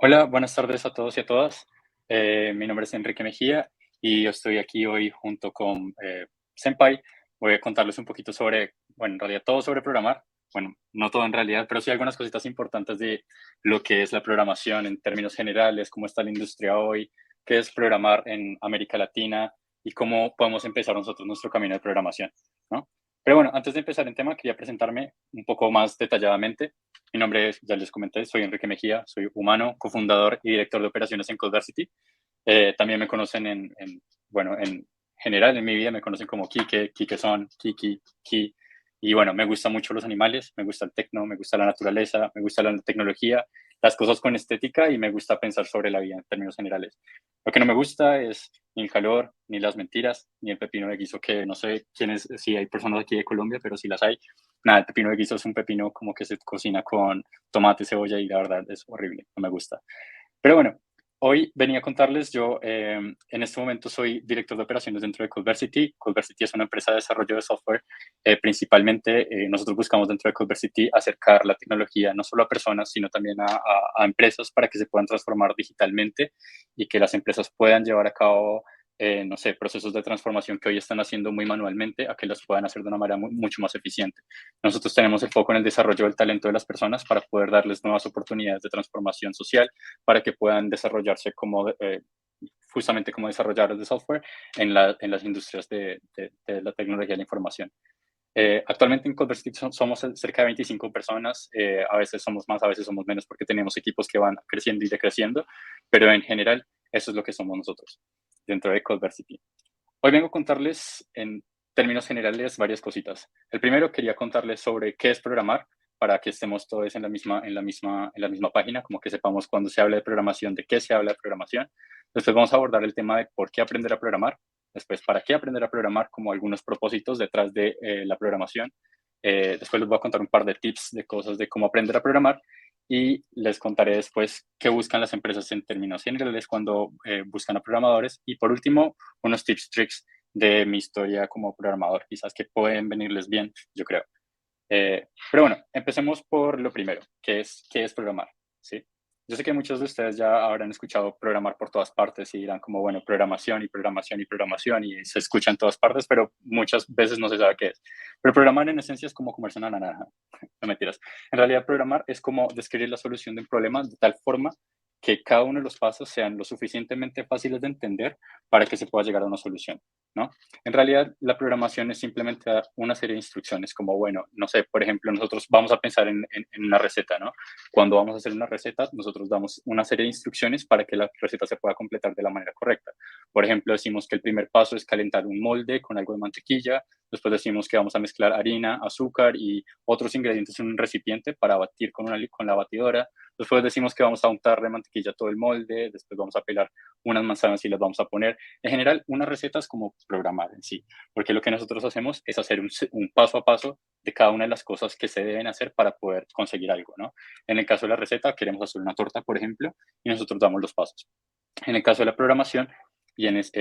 Hola, buenas tardes a todos y a todas. Mi nombre es Enrique Mejía y yo estoy aquí hoy junto con Senpai. Voy a contarles un poquito sobre, bueno, en realidad todo sobre programar. Bueno, no todo en realidad, pero sí algunas cositas importantes de lo que es la programación en términos generales, cómo está la industria hoy, qué es programar en América Latina y cómo podemos empezar nosotros nuestro camino de programación, ¿no? Pero bueno, antes de empezar en tema, quería presentarme un poco más detalladamente. Mi nombre es, ya les comenté, soy Enrique Mejía, soy humano, cofundador y director de operaciones en Codeversity. También me conocen bueno, en general en mi vida me conocen como Kike, Kikeson, Kiki, Ki. Y bueno, me gustan mucho los animales, me gusta el tecno, me gusta la naturaleza, me gusta la tecnología, las cosas con estética y me gusta pensar sobre la vida en términos generales. Lo que no me gusta es ni el calor, ni las mentiras, ni el pepino de guiso, que no sé quiénes, si hay personas aquí de Colombia, pero si las hay. Nada, el pepino de guiso es un pepino como que se cocina con tomate, cebolla y la verdad es horrible, no me gusta. Pero bueno, hoy venía a contarles, yo en este momento soy director de operaciones dentro de Codeversity. Codeversity es una empresa de desarrollo de software. Principalmente nosotros buscamos dentro de Codeversity acercar la tecnología no solo a personas, sino también a empresas para que se puedan transformar digitalmente y que las empresas puedan llevar a cabo, no sé, procesos de transformación que hoy están haciendo muy manualmente, a que los puedan hacer de una manera mucho más eficiente. Nosotros tenemos el foco en el desarrollo del talento de las personas para poder darles nuevas oportunidades de transformación social para que puedan desarrollarse como, justamente como desarrolladores de software en las industrias de la tecnología de la información. Actualmente en Codeversity somos cerca de 25 personas, a veces somos más, a veces somos menos porque tenemos equipos que van creciendo y decreciendo, pero en general eso es lo que somos nosotros dentro de Codeversity. Hoy vengo a contarles en términos generales varias cositas. El primero quería contarles sobre qué es programar para que estemos todos en la misma página, como que sepamos cuando se habla de programación, de qué se habla de programación. Después vamos a abordar el tema de por qué aprender a programar. Después, para qué aprender a programar, como algunos propósitos detrás de la programación. Después les voy a contar un par de tips de cosas de cómo aprender a programar y les contaré después qué buscan las empresas en términos generales cuando buscan a programadores. Y por último, unos tips, tricks de mi historia como programador, quizás que pueden venirles bien, yo creo. Pero bueno, empecemos por lo primero, qué es programar, ¿sí? Yo sé que muchos de ustedes ya habrán escuchado programar por todas partes y dirán como, bueno, programación y programación y programación y se escucha en todas partes, pero muchas veces no se sabe qué es. Pero programar en esencia es como comerse una naranja, no mentiras. En realidad programar es como describir la solución de un problema de tal forma que cada uno de los pasos sean lo suficientemente fáciles de entender para que se pueda llegar a una solución, ¿no? En realidad, la programación es simplemente dar una serie de instrucciones, como, bueno, no sé, por ejemplo, nosotros vamos a pensar en una receta, ¿no? Cuando vamos a hacer una receta, nosotros damos una serie de instrucciones para que la receta se pueda completar de la manera correcta. Por ejemplo, decimos que el primer paso es calentar un molde con algo de mantequilla, después decimos que vamos a mezclar harina, azúcar y otros ingredientes en un recipiente para batir con la batidora. Después decimos que vamos a untar de mantequilla todo el molde, después vamos a pelar unas manzanas y las vamos a poner. En general, una receta es como programar en sí, porque lo que nosotros hacemos es hacer un paso a paso de cada una de las cosas que se deben hacer para poder conseguir algo, ¿no? En el caso de la receta, queremos hacer una torta, por ejemplo, y nosotros damos los pasos. En el caso de la programación, vienes,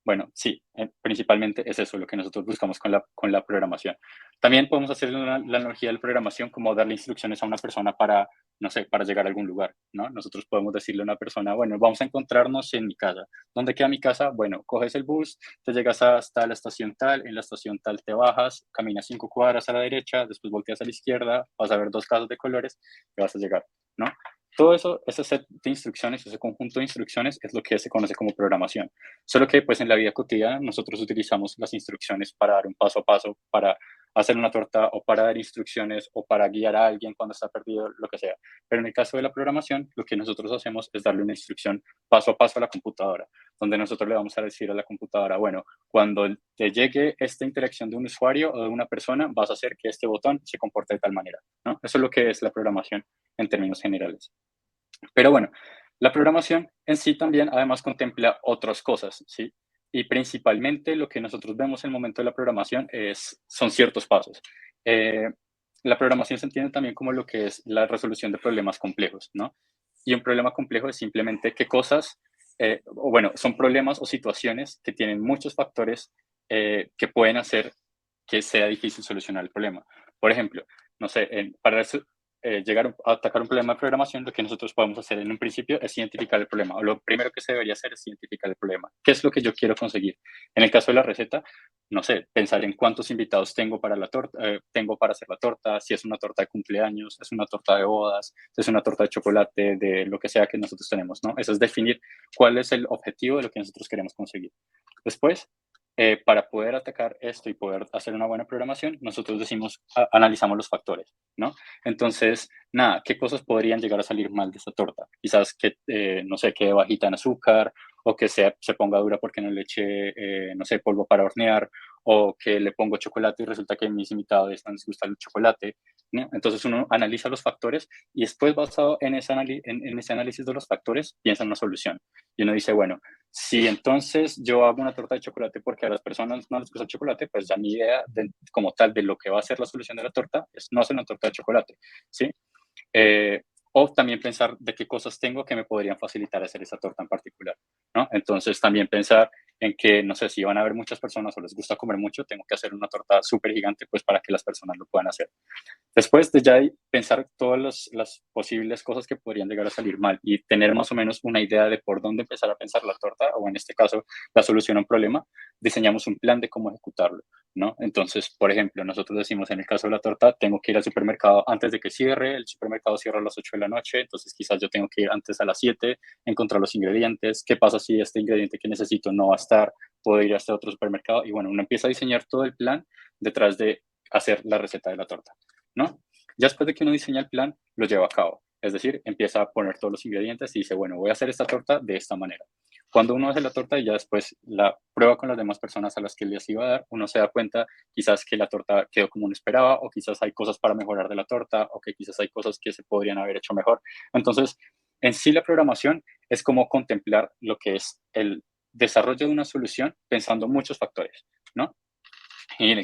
bueno, sí, principalmente es eso lo que nosotros buscamos con la programación. También podemos hacer la analogía de la programación como darle instrucciones a una persona para, no sé, para llegar a algún lugar, ¿no? Nosotros podemos decirle a una persona, bueno, vamos a encontrarnos en mi casa. ¿Dónde queda mi casa? Bueno, coges el bus, te llegas hasta la estación tal, en la estación tal te bajas, caminas 5 cuadras a la derecha, después volteas a la izquierda, vas a ver dos casas de colores y vas a llegar, ¿no? Todo eso, ese set de instrucciones, ese conjunto de instrucciones es lo que se conoce como programación. Solo que pues en la vida cotidiana nosotros utilizamos las instrucciones para dar un paso a paso, para hacer una torta o para dar instrucciones o para guiar a alguien cuando está perdido, lo que sea. Pero en el caso de la programación, lo que nosotros hacemos es darle una instrucción paso a paso a la computadora, donde nosotros le vamos a decir a la computadora, bueno, cuando te llegue esta interacción de un usuario o de una persona, vas a hacer que este botón se comporte de tal manera, ¿no? Eso es lo que es la programación en términos generales. Pero bueno, la programación en sí también además contempla otras cosas, ¿sí? Y principalmente lo que nosotros vemos en el momento de la programación son ciertos pasos. Eh, la programación se entiende también como lo que es la resolución de problemas complejos, ¿no? Y un problema complejo es simplemente qué cosas, o bueno, son problemas o situaciones que tienen muchos factores que pueden hacer que sea difícil solucionar el problema. Por ejemplo, no sé, llegar a atacar un problema de programación, lo que nosotros podemos hacer en un principio es identificar el problema. O lo primero que se debería hacer es identificar el problema. ¿Qué es lo que yo quiero conseguir? En el caso de la receta, no sé, pensar en cuántos invitados tengo para la torta, tengo para hacer la torta, si es una torta de cumpleaños, es una torta de bodas, si es una torta de chocolate, de lo que sea que nosotros tenemos, ¿no? Eso es definir cuál es el objetivo de lo que nosotros queremos conseguir. Después, para poder atacar esto y poder hacer una buena programación, nosotros decimos, analizamos los factores, ¿no? Entonces, nada, ¿qué cosas podrían llegar a salir mal de esta torta? Quizás que, no sé, quede bajita en azúcar, o que se ponga dura porque no le eché, no sé, polvo para hornear, o que le pongo chocolate y resulta que a mis invitados no les gusta el chocolate, ¿no? Entonces uno analiza los factores y después, basado en ese análisis de los factores, piensa en una solución. Y uno dice, bueno, si entonces yo hago una torta de chocolate porque a las personas no les gusta el chocolate, pues ya mi idea como tal de lo que va a ser la solución de la torta es no hacer una torta de chocolate, ¿sí? Eh, o también pensar de qué cosas tengo que me podrían facilitar hacer esa torta en particular, ¿no? Entonces también pensar en que, no sé, si van a haber muchas personas o les gusta comer mucho, tengo que hacer una torta súper gigante pues para que las personas lo puedan hacer. Después de ya pensar todas las posibles cosas que podrían llegar a salir mal y tener más o menos una idea de por dónde empezar a pensar la torta, o en este caso, la solución a un problema, diseñamos un plan de cómo ejecutarlo, ¿no? Entonces, por ejemplo, nosotros decimos en el caso de la torta, tengo que ir al supermercado antes de que cierre, el supermercado cierra a las 8 de la noche, entonces quizás yo tengo que ir antes a las 7, encontrar los ingredientes, qué pasa si este ingrediente que necesito no va a estar, puedo ir a este otro supermercado, y bueno, uno empieza a diseñar todo el plan detrás de hacer la receta de la torta, ¿no? Ya después de que uno diseña el plan, lo lleva a cabo. Es decir, empieza a poner todos los ingredientes y dice, bueno, voy a hacer esta torta de esta manera. Cuando uno hace la torta y ya después la prueba con las demás personas a las que les iba a dar, uno se da cuenta quizás que la torta quedó como uno esperaba, o quizás hay cosas para mejorar de la torta, o que quizás hay cosas que se podrían haber hecho mejor. Entonces, en sí la programación es como contemplar lo que es el desarrollo de una solución pensando muchos factores, ¿no? Y en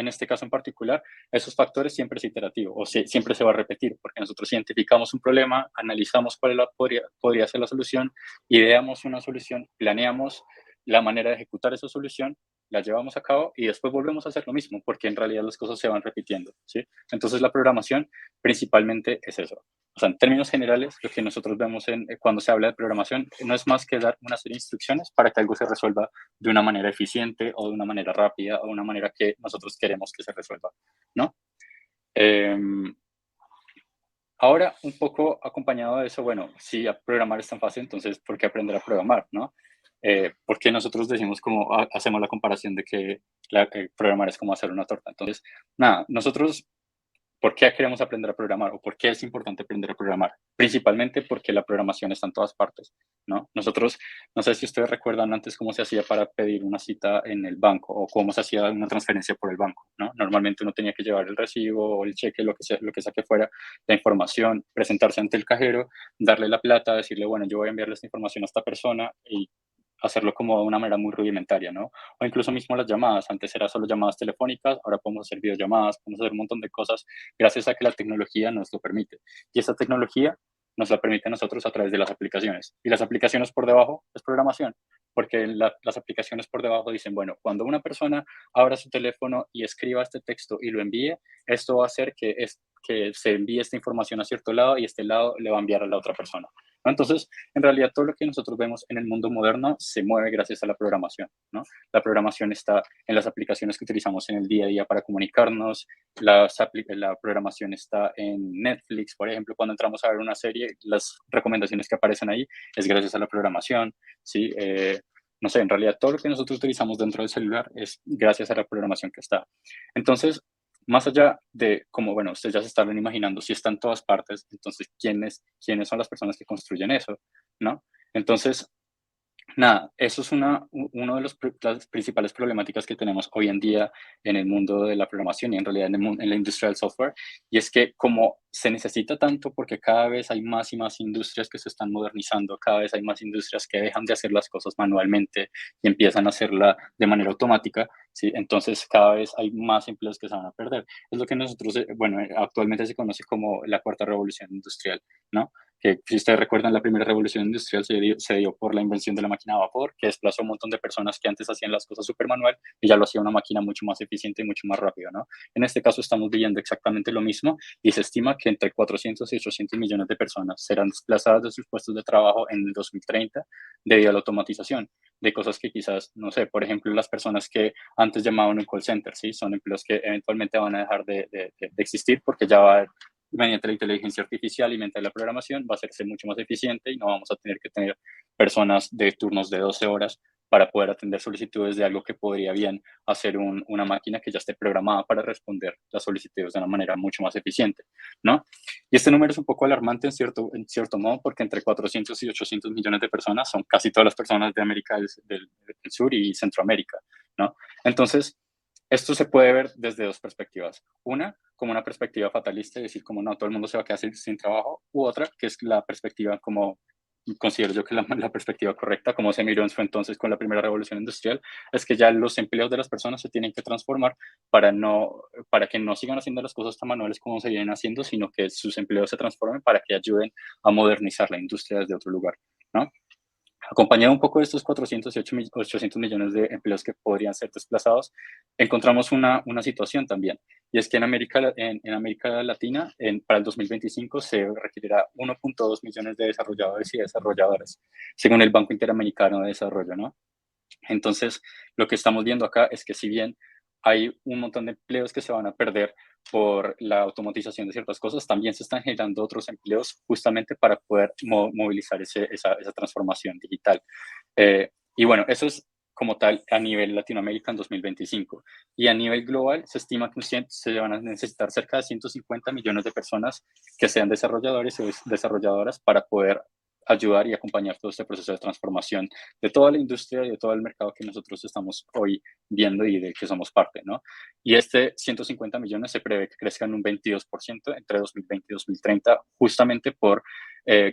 este caso en particular, esos factores siempre es iterativo, o siempre se va a repetir, porque nosotros identificamos un problema, analizamos cuál podría ser la solución, ideamos una solución, planeamos la manera de ejecutar esa solución, la llevamos a cabo y después volvemos a hacer lo mismo, porque en realidad las cosas se van repitiendo, ¿sí? Entonces la programación principalmente es eso. O sea, en términos generales, lo que nosotros vemos cuando se habla de programación no es más que dar una serie de instrucciones para que algo se resuelva de una manera eficiente, o de una manera rápida, o de una manera que nosotros queremos que se resuelva, ¿no? Eh, Ahora, un poco acompañado de eso, bueno, si programar es tan fácil, entonces, ¿por qué aprender a programar, no? Porque nosotros decimos como, hacemos la comparación de que programar es como hacer una torta. Entonces, nada, nosotros, ¿por qué queremos aprender a programar, o por qué es importante aprender a programar? Principalmente porque la programación está en todas partes, ¿no? Nosotros, no sé si ustedes recuerdan antes cómo se hacía para pedir una cita en el banco, o cómo se hacía una transferencia por el banco, ¿no? Normalmente uno tenía que llevar el recibo o el cheque, lo que sea que fuera, la información, presentarse ante el cajero, darle la plata, decirle, bueno, yo voy a enviarle esta información a esta persona, y hacerlo como de una manera muy rudimentaria, ¿no? O incluso mismo las llamadas. Antes era solo llamadas telefónicas, ahora podemos hacer videollamadas, podemos hacer un montón de cosas gracias a que la tecnología nos lo permite. Y esta tecnología nos la permite a nosotros a través de las aplicaciones. Y las aplicaciones por debajo es programación, porque las aplicaciones por debajo dicen, bueno, cuando una persona abra su teléfono y escriba este texto y lo envíe, esto va a hacer que se envíe esta información a cierto lado, y este lado le va a enviar a la otra persona, ¿no? Entonces, en realidad, todo lo que nosotros vemos en el mundo moderno se mueve gracias a la programación, ¿no? La programación está en las aplicaciones que utilizamos en el día a día para comunicarnos. La programación está en Netflix, por ejemplo. Cuando entramos a ver una serie, las recomendaciones que aparecen ahí es gracias a la programación, ¿sí? No sé, en realidad todo lo que nosotros utilizamos dentro del celular es gracias a la programación que está. Entonces, más allá de como, bueno, ustedes ya se están imaginando, si está en todas partes, entonces, ¿quiénes son las personas que construyen eso, no? Entonces, nada, eso es uno de las principales problemáticas que tenemos hoy en día en el mundo de la programación, y en realidad en la industria del software, y es que como se necesita tanto, porque cada vez hay más y más industrias que se están modernizando, cada vez hay más industrias que dejan de hacer las cosas manualmente y empiezan a hacerla de manera automática, ¿sí? Entonces cada vez hay más empleos que se van a perder. Es lo que nosotros, bueno, actualmente se conoce como la cuarta revolución industrial, ¿no? que si ustedes recuerdan, la primera revolución industrial se dio por la invención de la máquina a vapor, que desplazó un montón de personas que antes hacían las cosas súper manual y ya lo hacía una máquina mucho más eficiente y mucho más rápido, ¿no? En este caso estamos viviendo exactamente lo mismo y se estima que entre 400 y 800 millones de personas serán desplazadas de sus puestos de trabajo en el 2030 debido a la automatización de cosas que quizás, no sé, por ejemplo, las personas que antes llamaban un call center, ¿sí? Son empleos que eventualmente van a dejar de existir porque ya va mediante la inteligencia artificial y mediante la programación va a hacerse mucho más eficiente y no vamos a tener que tener personas de turnos de 12 horas para poder atender solicitudes de algo que podría bien hacer una máquina que ya esté programada para responder las solicitudes de una manera mucho más eficiente, ¿no? Y este número es un poco alarmante en cierto modo porque entre 400 y 800 millones de personas son casi todas las personas de América del Sur y Centroamérica, ¿no? Entonces, esto se puede ver desde dos perspectivas. Una, como una perspectiva fatalista, es decir, como no, todo el mundo se va a quedar sin trabajo, u otra, que es la perspectiva como considero yo que la perspectiva correcta, como se miró en su entonces con la primera revolución industrial, es que ya los empleos de las personas se tienen que transformar para que no sigan haciendo las cosas tan manuales como se vienen haciendo, sino que sus empleos se transformen para que ayuden a modernizar la industria desde otro lugar, ¿no? Acompañado un poco de estos 800 millones de empleos que podrían ser desplazados, encontramos una situación también, y es que en América Latina, para el 2025, se requerirá 1.2 millones de desarrolladores y desarrolladoras, según el Banco Interamericano de Desarrollo, ¿no? Entonces, lo que estamos viendo acá es que si bien hay un montón de empleos que se van a perder por la automatización de ciertas cosas, también se están generando otros empleos justamente para poder movilizar esa transformación digital. Y bueno, eso es como tal a nivel Latinoamérica en 2025. Y a nivel global se estima que se van a necesitar cerca de 150 millones de personas que sean desarrolladores o desarrolladoras para poder ayudar y acompañar todo este proceso de transformación de toda la industria y de todo el mercado que nosotros estamos hoy viendo y del que somos parte, ¿no? Y este 150 millones se prevé que crezcan un 22% entre 2020 y 2030, justamente por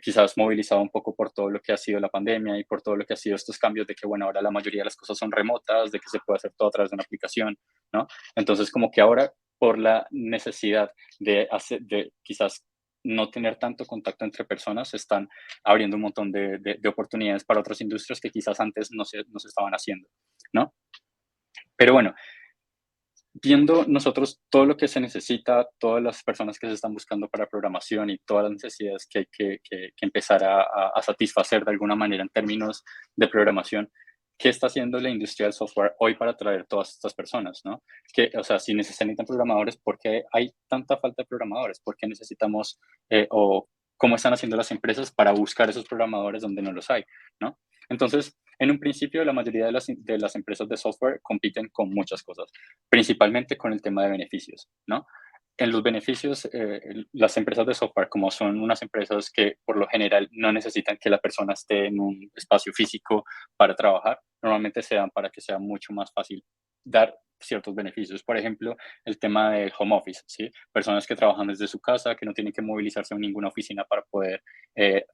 quizás movilizado un poco por todo lo que ha sido la pandemia y por todo lo que ha sido estos cambios de que, bueno, ahora la mayoría de las cosas son remotas, de que se puede hacer todo a través de una aplicación, ¿no? Entonces, como que ahora, por la necesidad de quizás no tener tanto contacto entre personas, se están abriendo un montón de oportunidades para otras industrias que quizás antes no se estaban haciendo, ¿no? Pero bueno, viendo nosotros todo lo que se necesita, todas las personas que se están buscando para programación y todas las necesidades que hay que empezar a satisfacer de alguna manera en términos de programación, ¿qué está haciendo la industria del software hoy para atraer todas estas personas, no? O sea, si necesitan programadores, ¿por qué hay tanta falta de programadores? ¿Por qué necesitamos, o cómo están haciendo las empresas para buscar esos programadores donde no los hay, ¿no? Entonces, en un principio, la mayoría de las empresas de software compiten con muchas cosas, principalmente con el tema de beneficios, ¿no? En los beneficios, las empresas de software, como son unas empresas que por lo general no necesitan que la persona esté en un espacio físico para trabajar, normalmente se dan para que sea mucho más fácil dar ciertos beneficios. Por ejemplo, el tema del home office, ¿sí? Personas que trabajan desde su casa, que no tienen que movilizarse a ninguna oficina para poder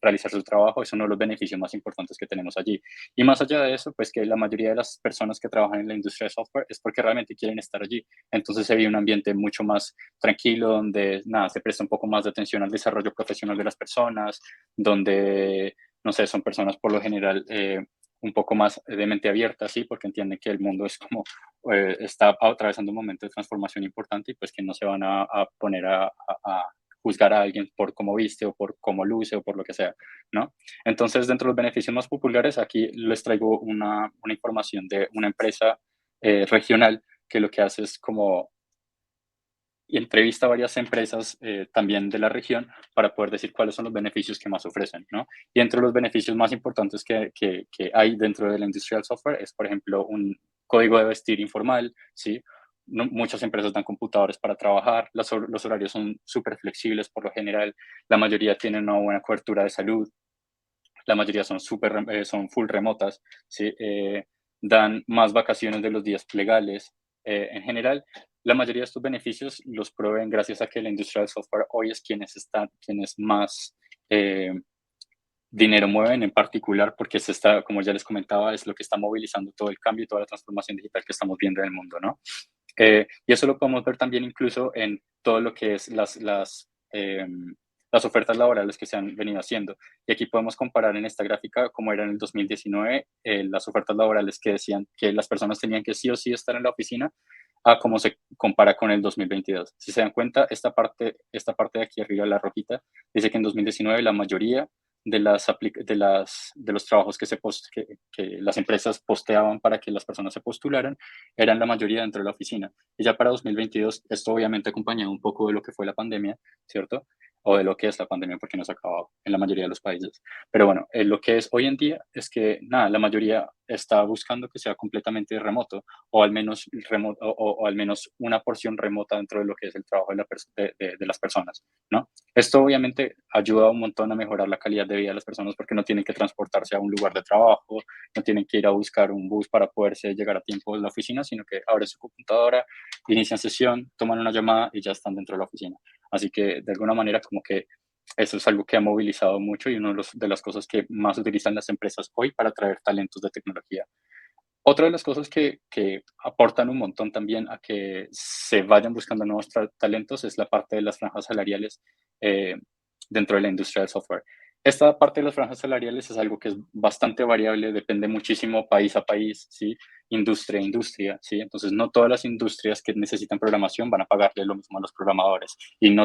realizar su trabajo, es uno de los beneficios más importantes que tenemos allí. Y más allá de eso, pues que la mayoría de las personas que trabajan en la industria de software es porque realmente quieren estar allí. Entonces se ve un ambiente mucho más tranquilo, donde nada, se presta un poco más de atención al desarrollo profesional de las personas, donde, no sé, son personas por lo general un poco más de mente abierta, ¿sí? Porque entienden que el mundo es como, está atravesando un momento de transformación importante y pues que no se van a poner a juzgar a alguien por cómo viste o por cómo luce o por lo que sea, ¿no? Entonces, dentro de los beneficios más populares, aquí les traigo una información de una empresa regional que lo que hace es como y entrevista a varias empresas también de la región para poder decir cuáles son los beneficios que más ofrecen, ¿no? Y entre los beneficios más importantes que hay dentro de la industria del software es, por ejemplo, un código de vestir informal, ¿sí? No, muchas empresas dan computadores para trabajar, los horarios son súper flexibles por lo general, la mayoría tienen una buena cobertura de salud, la mayoría son full remotas, ¿sí? Dan más vacaciones de los días legales. En general, la mayoría de estos beneficios los proveen gracias a que la industria del software hoy es quienes más eh, dinero mueven en particular porque como ya les comentaba, es lo que está movilizando todo el cambio y toda la transformación digital que estamos viendo en el mundo, ¿no? Y eso lo podemos ver también incluso en todo lo que es las ofertas laborales que se han venido haciendo. Y aquí podemos comparar en esta gráfica cómo era en el 2019 las ofertas laborales que decían que las personas tenían que sí o sí estar en la oficina a cómo se compara con el 2022. Si se dan cuenta, esta parte de aquí arriba, la rojita, dice que en 2019 la mayoría de los trabajos que las empresas posteaban para que las personas se postularan eran la mayoría dentro de la oficina. Y ya para 2022, esto obviamente acompañado un poco de lo que fue la pandemia, ¿cierto? O de lo que es la pandemia, porque no se ha acabado en la mayoría de los países. Pero bueno, lo que es hoy en día es que, nada, la mayoría está buscando que sea completamente remoto o al menos, o al menos una porción remota dentro de lo que es el trabajo de las personas, ¿no? Esto obviamente ayuda un montón a mejorar la calidad de vida de las personas porque no tienen que transportarse a un lugar de trabajo, no tienen que ir a buscar un bus para poderse llegar a tiempo a la oficina, sino que abren su computadora, inician sesión, toman una llamada y ya están dentro de la oficina. Así que de alguna manera como que eso es algo que ha movilizado mucho y una de las cosas que más utilizan las empresas hoy para atraer talentos de tecnología. Otra de las cosas que aportan un montón también a que se vayan buscando nuevos talentos es la parte de las franjas salariales eh, dentro de la industria del software. Esta parte de las franjas salariales es algo que es bastante variable, depende muchísimo país a país, ¿sí? Industria a industria, ¿sí? Entonces, no todas las industrias que necesitan programación van a pagarle lo mismo a los programadores. Y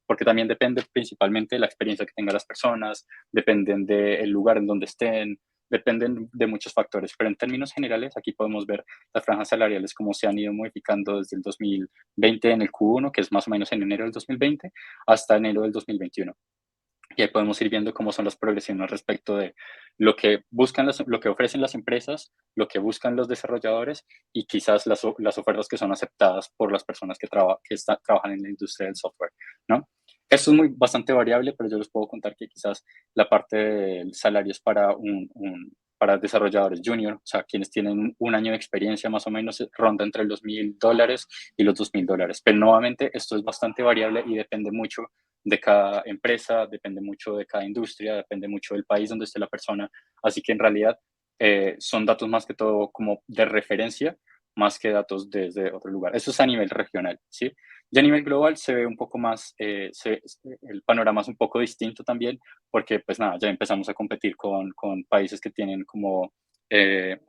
porque también depende principalmente de la experiencia que tengan las personas, dependen del lugar en donde estén, dependen de muchos factores, pero en términos generales aquí podemos ver las franjas salariales como se han ido modificando desde el 2020 en el Q1, que es más o menos en enero del 2020, hasta enero del 2021. Y ahí podemos ir viendo cómo son las progresiones respecto de lo que ofrecen las empresas, lo que buscan los desarrolladores y quizás las ofertas que son aceptadas por las personas que trabajan en la industria del software, ¿no? Esto es bastante variable, pero yo les puedo contar que quizás la parte del salario es para desarrolladores junior, o sea, quienes tienen un año de experiencia más o menos, ronda entre los $1,000 y los $2,000. Pero nuevamente, esto es bastante variable y depende mucho de cada empresa, depende mucho de cada industria, depende mucho del país donde esté la persona. Así que en realidad son datos más que todo como de referencia, más que datos desde otro lugar. Eso es a nivel regional, ¿sí? Y a nivel global se ve un poco más, el panorama es un poco distinto también, porque pues nada, ya empezamos a competir con países que tienen como eh,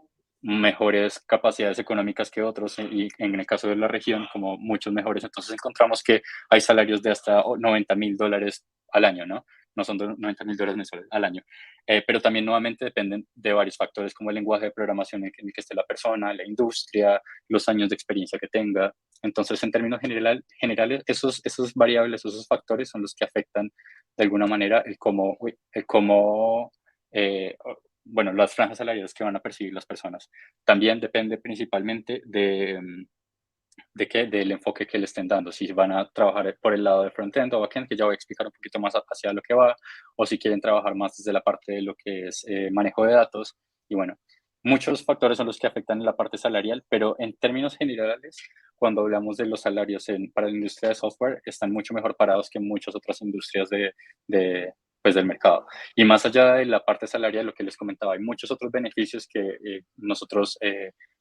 mejores capacidades económicas que otros y en el caso de la región como muchos mejores. Entonces encontramos que hay salarios de hasta $90,000 al año, ¿no? No son $90,000 mensuales al año. Pero también nuevamente dependen de varios factores como el lenguaje de programación en el que esté la persona, la industria, los años de experiencia que tenga. Entonces, en términos generales, esos variables, esos factores son los que afectan de alguna manera eh, bueno, las franjas salariales que van a percibir las personas. También depende principalmente del enfoque que le estén dando, si van a trabajar por el lado de frontend o backend, que ya voy a explicar un poquito más hacia lo que va, o si quieren trabajar más desde la parte de lo que es manejo de datos. Y bueno, muchos factores son los que afectan la parte salarial, pero en términos generales, cuando hablamos de los salarios para la industria de software, están mucho mejor parados que muchas otras industrias pues del mercado. Y más allá de la parte salarial, lo que les comentaba, hay muchos otros beneficios que nosotros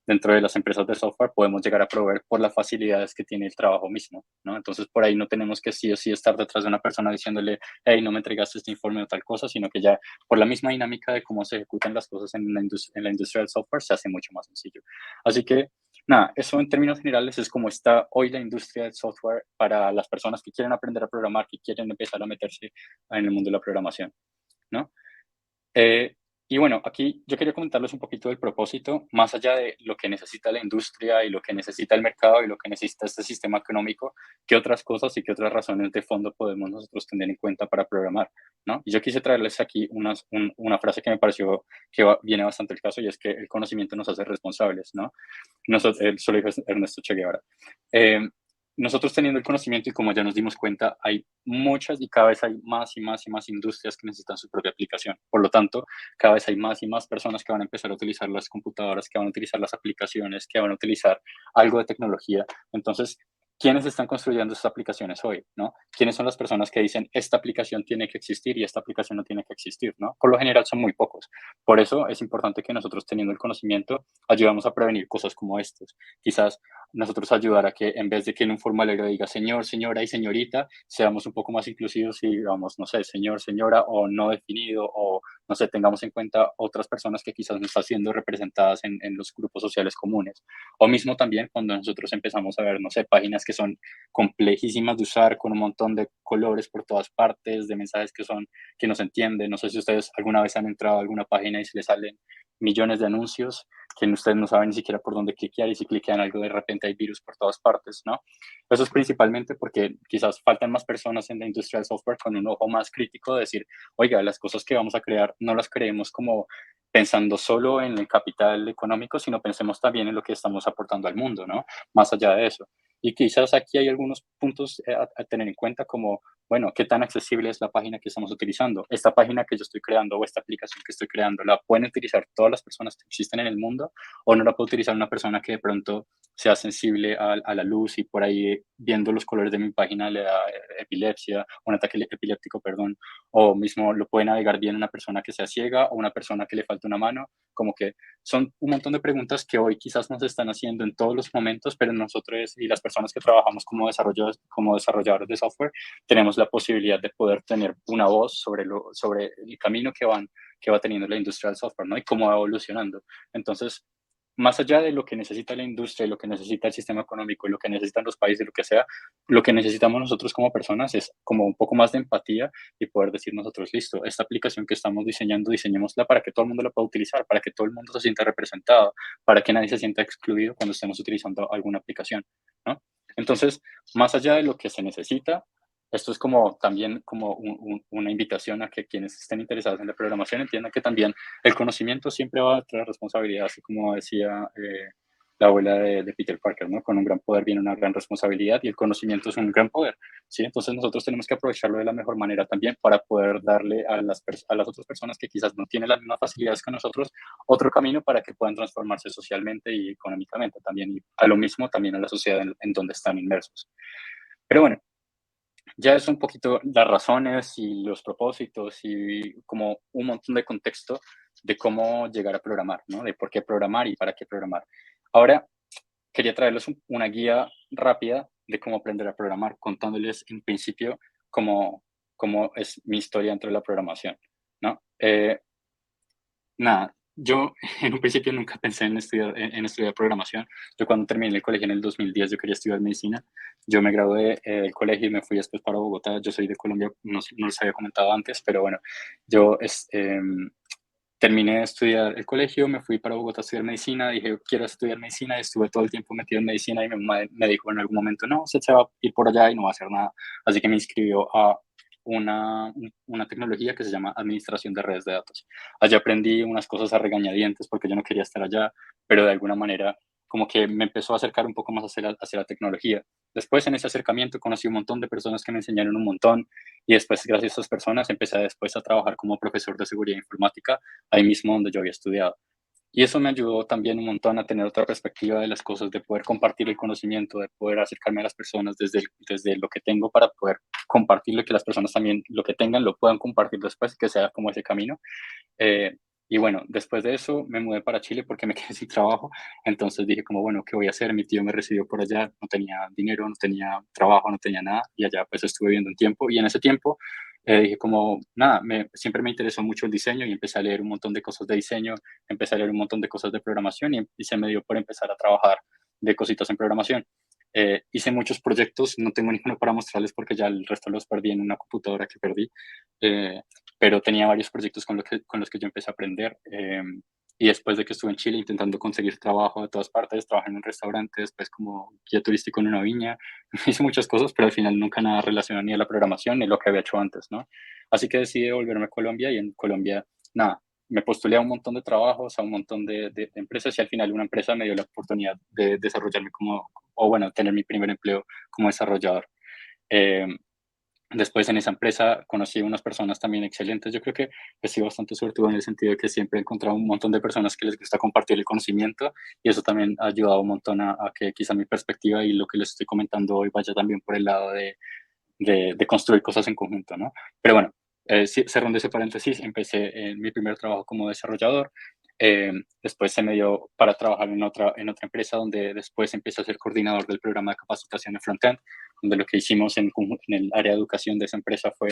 dentro de las empresas de software podemos llegar a proveer por las facilidades que tiene el trabajo mismo, ¿no? Entonces, por ahí no tenemos que sí o sí estar detrás de una persona diciéndole, hey, no me entregaste este informe o tal cosa, sino que ya por la misma dinámica de cómo se ejecutan las cosas en la industria del software se hace mucho más sencillo. Así que, nada, eso en términos generales es como está hoy la industria del software para las personas que quieren aprender a programar, que quieren empezar a meterse en el mundo de la programación, ¿no? Eh, y bueno, aquí yo quería comentarles un poquito del propósito, más allá de lo que necesita la industria y lo que necesita el mercado y lo que necesita este sistema económico, qué otras cosas y qué otras razones de fondo podemos nosotros tener en cuenta para programar, ¿no? Y yo quise traerles aquí una frase que me pareció que viene bastante el caso y es que el conocimiento nos hace responsables, ¿no? Eso lo dijo Ernesto Che Guevara. Eh, Nosotros teniendo el conocimiento y como ya nos dimos cuenta, hay muchas y cada vez hay más y más y más industrias que necesitan su propia aplicación. Por lo tanto, cada vez hay más y más personas que van a empezar a utilizar las computadoras, que van a utilizar las aplicaciones, que van a utilizar algo de tecnología. Entonces, ¿quiénes están construyendo estas aplicaciones hoy, no? ¿Quiénes son las personas que dicen esta aplicación tiene que existir y esta aplicación no tiene que existir, no? Por lo general son muy pocos. Por eso es importante que nosotros teniendo el conocimiento ayudamos a prevenir cosas como estas. Quizás nosotros ayudar a que en vez de que en un formulario diga señor, señora y señorita, seamos un poco más inclusivos y digamos, no sé, señor, señora o no definido o, no sé, tengamos en cuenta otras personas que quizás no están siendo representadas en los grupos sociales comunes. O mismo también cuando nosotros empezamos a ver, no sé, páginas que son complejísimas de usar, con un montón de colores por todas partes, de mensajes que no se entienden. No sé si ustedes alguna vez han entrado a alguna página y se les salen millones de anuncios que ustedes no saben ni siquiera por dónde cliquear y si cliquean algo de repente hay virus por todas partes, ¿no? Eso es principalmente porque quizás faltan más personas en la industria del software con un ojo más crítico de decir, oiga, las cosas que vamos a crear no las creemos como pensando solo en el capital económico, sino pensemos también en lo que estamos aportando al mundo, ¿no? Más allá de eso. Y quizás aquí hay algunos puntos a tener en cuenta como, bueno, ¿qué tan accesible es la página que estamos utilizando? Esta página que yo estoy creando o esta aplicación que estoy creando, ¿la pueden utilizar todas las personas que existen en el mundo o no la puede utilizar una persona que de pronto sea sensible a la luz y por ahí viendo los colores de mi página le da epilepsia, un ataque epiléptico, perdón, o mismo lo puede navegar bien una persona que sea ciega o una persona que le falte una mano, como que son un montón de preguntas que hoy quizás nos están haciendo en todos los momentos, pero nosotros y las personas que trabajamos como desarrolladores de software tenemos la posibilidad de poder tener una voz sobre el camino que va teniendo la industria del software, ¿no? Y cómo va evolucionando. Entonces, más allá de lo que necesita la industria y lo que necesita el sistema económico y lo que necesitan los países, lo que sea, lo que necesitamos nosotros como personas es como un poco más de empatía y poder decir nosotros, listo, esta aplicación que estamos diseñando, diseñémosla para que todo el mundo la pueda utilizar, para que todo el mundo se sienta representado, para que nadie se sienta excluido cuando estemos utilizando alguna aplicación, ¿no? Entonces, más allá de lo que se necesita, esto es como también como una invitación a que quienes estén interesados en la programación entiendan que también el conocimiento siempre va a traer responsabilidad, así como decía la abuela de Peter Parker, ¿no? Con un gran poder viene una gran responsabilidad y el conocimiento es un gran poder, ¿sí? Entonces nosotros tenemos que aprovecharlo de la mejor manera también para poder darle a las otras personas que quizás no tienen las mismas facilidades que nosotros otro camino para que puedan transformarse socialmente y económicamente también y a lo mismo también a la sociedad en donde están inmersos. Pero bueno, ya es un poquito las razones y los propósitos y como un montón de contexto de cómo llegar a programar, ¿no? De por qué programar y para qué programar. Ahora, quería traerles una guía rápida de cómo aprender a programar, contándoles en principio cómo es mi historia dentro de la programación, ¿no? Nada, yo en un principio nunca pensé en estudiar programación. Yo cuando terminé el colegio en el 2010, yo quería estudiar medicina. Yo me gradué del colegio y me fui después para Bogotá. Yo soy de Colombia, no les había comentado antes, pero bueno, yo terminé de estudiar el colegio, me fui para Bogotá a estudiar medicina, dije, quiero estudiar medicina, estuve todo el tiempo metido en medicina y mi mamá me dijo en algún momento, no, usted se va a ir por allá y no va a hacer nada. Así que me inscribió a una, una tecnología que se llama Administración de Redes de Datos. Allí aprendí unas cosas a regañadientes porque yo no quería estar allá, pero de alguna manera como que me empezó a acercar un poco más hacia la tecnología. Después en ese acercamiento conocí un montón de personas que me enseñaron un montón y después gracias a esas personas empecé después a trabajar como profesor de seguridad informática ahí mismo donde yo había estudiado. Y eso me ayudó también un montón a tener otra perspectiva de las cosas, de poder compartir el conocimiento, de poder acercarme a las personas desde lo que tengo para poder compartirlo y que las personas también lo que tengan lo puedan compartir después, que sea como ese camino. Eh, y bueno, después de eso me mudé para Chile porque me quedé sin trabajo. Entonces dije como, bueno, ¿qué voy a hacer? Mi tío me recibió por allá, no tenía dinero, no tenía trabajo, no tenía nada. Y allá pues estuve viviendo un tiempo. Y en ese tiempo dije como, nada, siempre me interesó mucho el diseño y empecé a leer un montón de cosas de diseño, empecé a leer un montón de cosas de programación y se me dio por empezar a trabajar de cositas en programación. Hice muchos proyectos, no tengo ninguno para mostrarles porque ya el resto los perdí en una computadora que perdí. Eh, pero tenía varios proyectos con los que yo empecé a aprender. Y después de que estuve en Chile intentando conseguir trabajo de todas partes, trabajé en un restaurante, después como guía turístico en una viña, hice muchas cosas, pero al final nunca nada relacionado ni a la programación ni lo que había hecho antes, ¿no? Así que decidí volverme a Colombia y en Colombia, nada, me postulé a un montón de trabajos, a un montón de empresas y al final una empresa me dio la oportunidad de desarrollarme o bueno, tener mi primer empleo como desarrollador. Eh, Después en esa empresa conocí unas personas también excelentes. Yo creo que he sido bastante suertudo en el sentido de que siempre he encontrado un montón de personas que les gusta compartir el conocimiento y eso también ha ayudado un montón a que quizá mi perspectiva y lo que les estoy comentando hoy vaya también por el lado de construir cosas en conjunto, ¿no? Pero bueno, cerrando ese paréntesis, empecé en mi primer trabajo como desarrollador. Después se me dio para trabajar en otra empresa donde después empecé a ser coordinador del programa de capacitación de frontend, donde lo que hicimos en el área de educación de esa empresa fue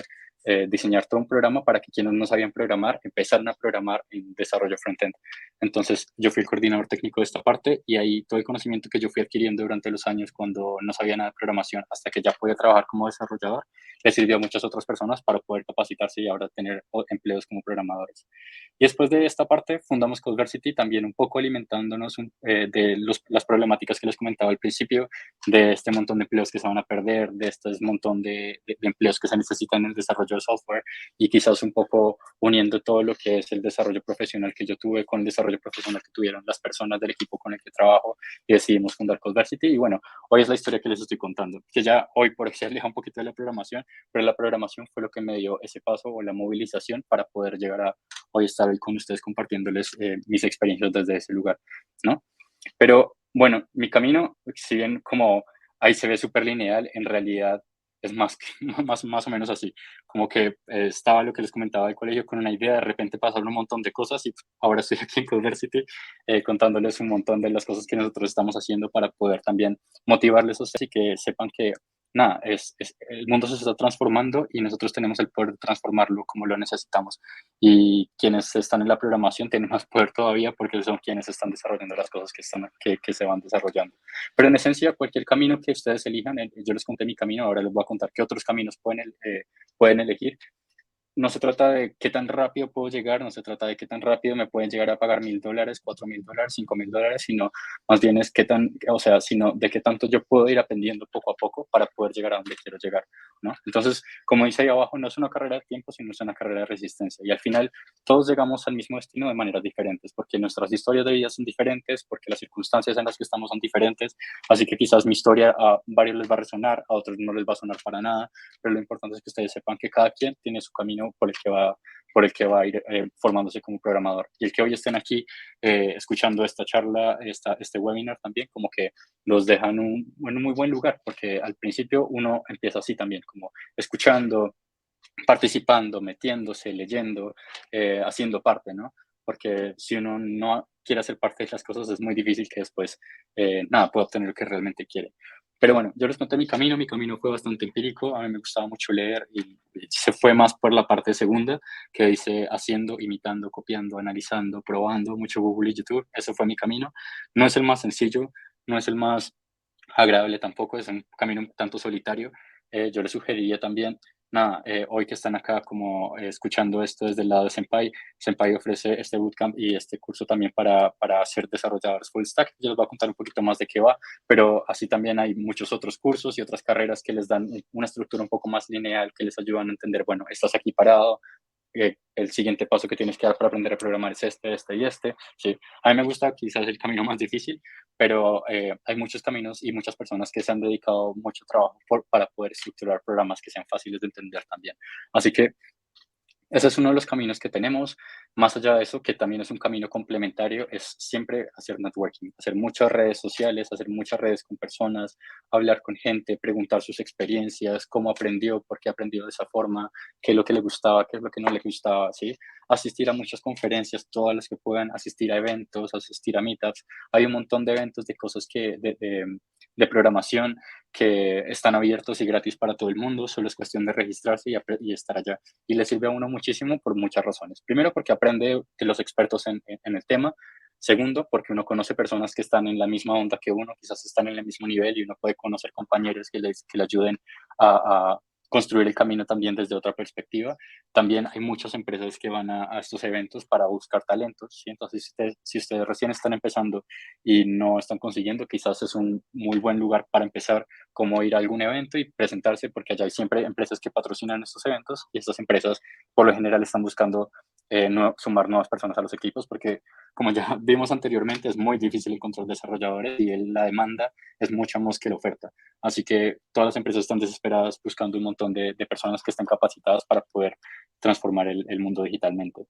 diseñar todo un programa para que quienes no sabían programar empezaran a programar en desarrollo frontend. Entonces yo fui el coordinador técnico de esta parte y ahí todo el conocimiento que yo fui adquiriendo durante los años cuando no sabía nada de programación hasta que ya podía trabajar como desarrollador, le sirvió a muchas otras personas para poder capacitarse y ahora tener empleos como programadores. Y después de esta parte, fundamos Codeversity, también un poco alimentándonos de las problemáticas que les comentaba al principio, de este montón de empleos que se van a perder, de este montón de empleos que se necesitan en el desarrollo de software y quizás un poco uniendo todo lo que es el desarrollo profesional que yo tuve con el desarrollo profesional que tuvieron las personas del equipo con el que trabajo y decidimos fundar Codeversity. Y bueno, hoy es la historia que les estoy contando, que ya hoy por se aleja un poquito de la programación, pero la programación fue lo que me dio ese paso o la movilización para poder llegar a hoy estar hoy con ustedes compartiéndoles mis experiencias desde ese lugar, ¿no? Pero bueno, mi camino, si bien como ahí se ve súper lineal, en realidad es más, más o menos así. Como que estaba lo que les comentaba del colegio con una idea, de repente pasaron un montón de cosas y ahora estoy aquí en Codeversity contándoles un montón de las cosas que nosotros estamos haciendo para poder también motivarles a ustedes y que sepan que nada, el mundo se está transformando y nosotros tenemos el poder de transformarlo como lo necesitamos. Y quienes están en la programación tienen más poder todavía porque son quienes están desarrollando las cosas que se van desarrollando. Pero en esencia, cualquier camino que ustedes elijan, yo les conté mi camino, ahora les voy a contar qué otros caminos pueden elegir. No se trata de qué tan rápido puedo llegar, no se trata de qué tan rápido me pueden llegar a pagar $1,000, $4,000, $5,000, sino más bien es qué tan, o sea, sino de qué tanto yo puedo ir aprendiendo poco a poco para poder llegar a donde quiero llegar, ¿no? Entonces, como dice ahí abajo, no es una carrera de tiempo, sino es una carrera de resistencia. Y al final, todos llegamos al mismo destino de maneras diferentes, porque nuestras historias de vida son diferentes, porque las circunstancias en las que estamos son diferentes. Así que quizás mi historia a varios les va a resonar, a otros no les va a sonar para nada, pero lo importante es que ustedes sepan que cada quien tiene su camino por el que va a ir formándose como programador. Y el que hoy estén aquí escuchando esta charla, este webinar también, como que los dejan en un muy buen lugar, porque al principio uno empieza así también, como escuchando, participando, metiéndose, leyendo, haciendo parte, ¿no? Porque si uno no quiere hacer parte de las cosas, es muy difícil que después, nada, pueda obtener lo que realmente quiere. Pero bueno, yo les conté mi camino fue bastante empírico, a mí me gustaba mucho leer y se fue más por la parte segunda, que dice haciendo, imitando, copiando, analizando, probando, mucho Google y YouTube, eso fue mi camino. No es el más sencillo, no es el más agradable tampoco, es un camino un tanto solitario. Yo les sugeriría también, nada, hoy que están acá como escuchando esto desde el lado de Senpai, Senpai ofrece este bootcamp y este curso también para ser desarrolladores full stack. Yo les voy a contar un poquito más de qué va, pero así también hay muchos otros cursos y otras carreras que les dan una estructura un poco más lineal, que les ayudan a entender, bueno, estás aquí parado, el siguiente paso que tienes que dar para aprender a programar es este y este. Sí, a mí me gusta quizás el camino más difícil, pero hay muchos caminos y muchas personas que se han dedicado mucho trabajo para poder estructurar programas que sean fáciles de entender también. Así que ese es uno de los caminos que tenemos. Más allá de eso, que también es un camino complementario, es siempre hacer networking, hacer muchas redes sociales, hacer muchas redes con personas, hablar con gente, preguntar sus experiencias, cómo aprendió, por qué aprendió de esa forma, qué es lo que le gustaba, qué es lo que no le gustaba, ¿sí? Asistir a muchas conferencias, todas las que puedan, asistir a eventos, asistir a meetups. Hay un montón de eventos de cosas de programación que están abiertos y gratis para todo el mundo, solo es cuestión de registrarse y estar allá y le sirve a uno muchísimo por muchas razones. Primero, porque aprende de los expertos en el tema. Segundo, porque uno conoce personas que están en la misma onda que uno, quizás están en el mismo nivel y uno puede conocer compañeros que le ayuden a construir el camino también desde otra perspectiva. También hay muchas empresas que van a estos eventos para buscar talentos, ¿sí? Entonces, si ustedes recién están empezando y no están consiguiendo, quizás es un muy buen lugar para empezar, como ir a algún evento y presentarse, porque allá hay siempre empresas que patrocinan estos eventos y estas empresas por lo general están buscando sumar nuevas personas a los equipos, porque como ya vimos anteriormente, es muy difícil encontrar desarrolladores y la demanda es mucha más que la oferta. Así que todas las empresas están desesperadas buscando un montón de personas que estén capacitadas para poder transformar el mundo digitalmente.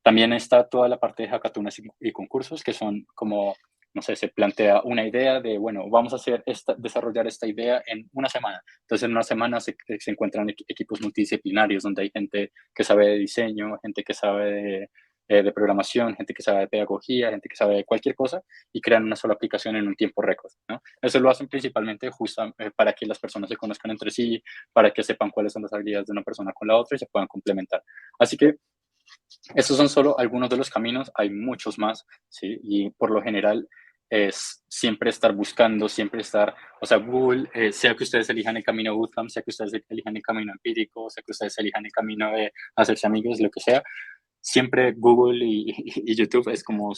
También está toda la parte de hackatoons y concursos, que son como, no sé, se plantea una idea de, bueno, vamos a desarrollar esta idea en una semana. Entonces, en una semana se encuentran equipos multidisciplinarios donde hay gente que sabe de diseño, gente que sabe de programación, gente que sabe de pedagogía, gente que sabe de cualquier cosa y crean una sola aplicación en un tiempo récord, ¿no? Eso lo hacen principalmente justo para que las personas se conozcan entre sí, para que sepan cuáles son las habilidades de una persona con la otra y se puedan complementar. Así que estos son solo algunos de los caminos, hay muchos más, ¿sí? Y por lo general es siempre estar buscando, siempre estar, o sea, Google, sea que ustedes elijan el camino bootcamp, sea que ustedes elijan el camino empírico, sea que ustedes elijan el camino de hacerse amigos, lo que sea, siempre Google y YouTube es como,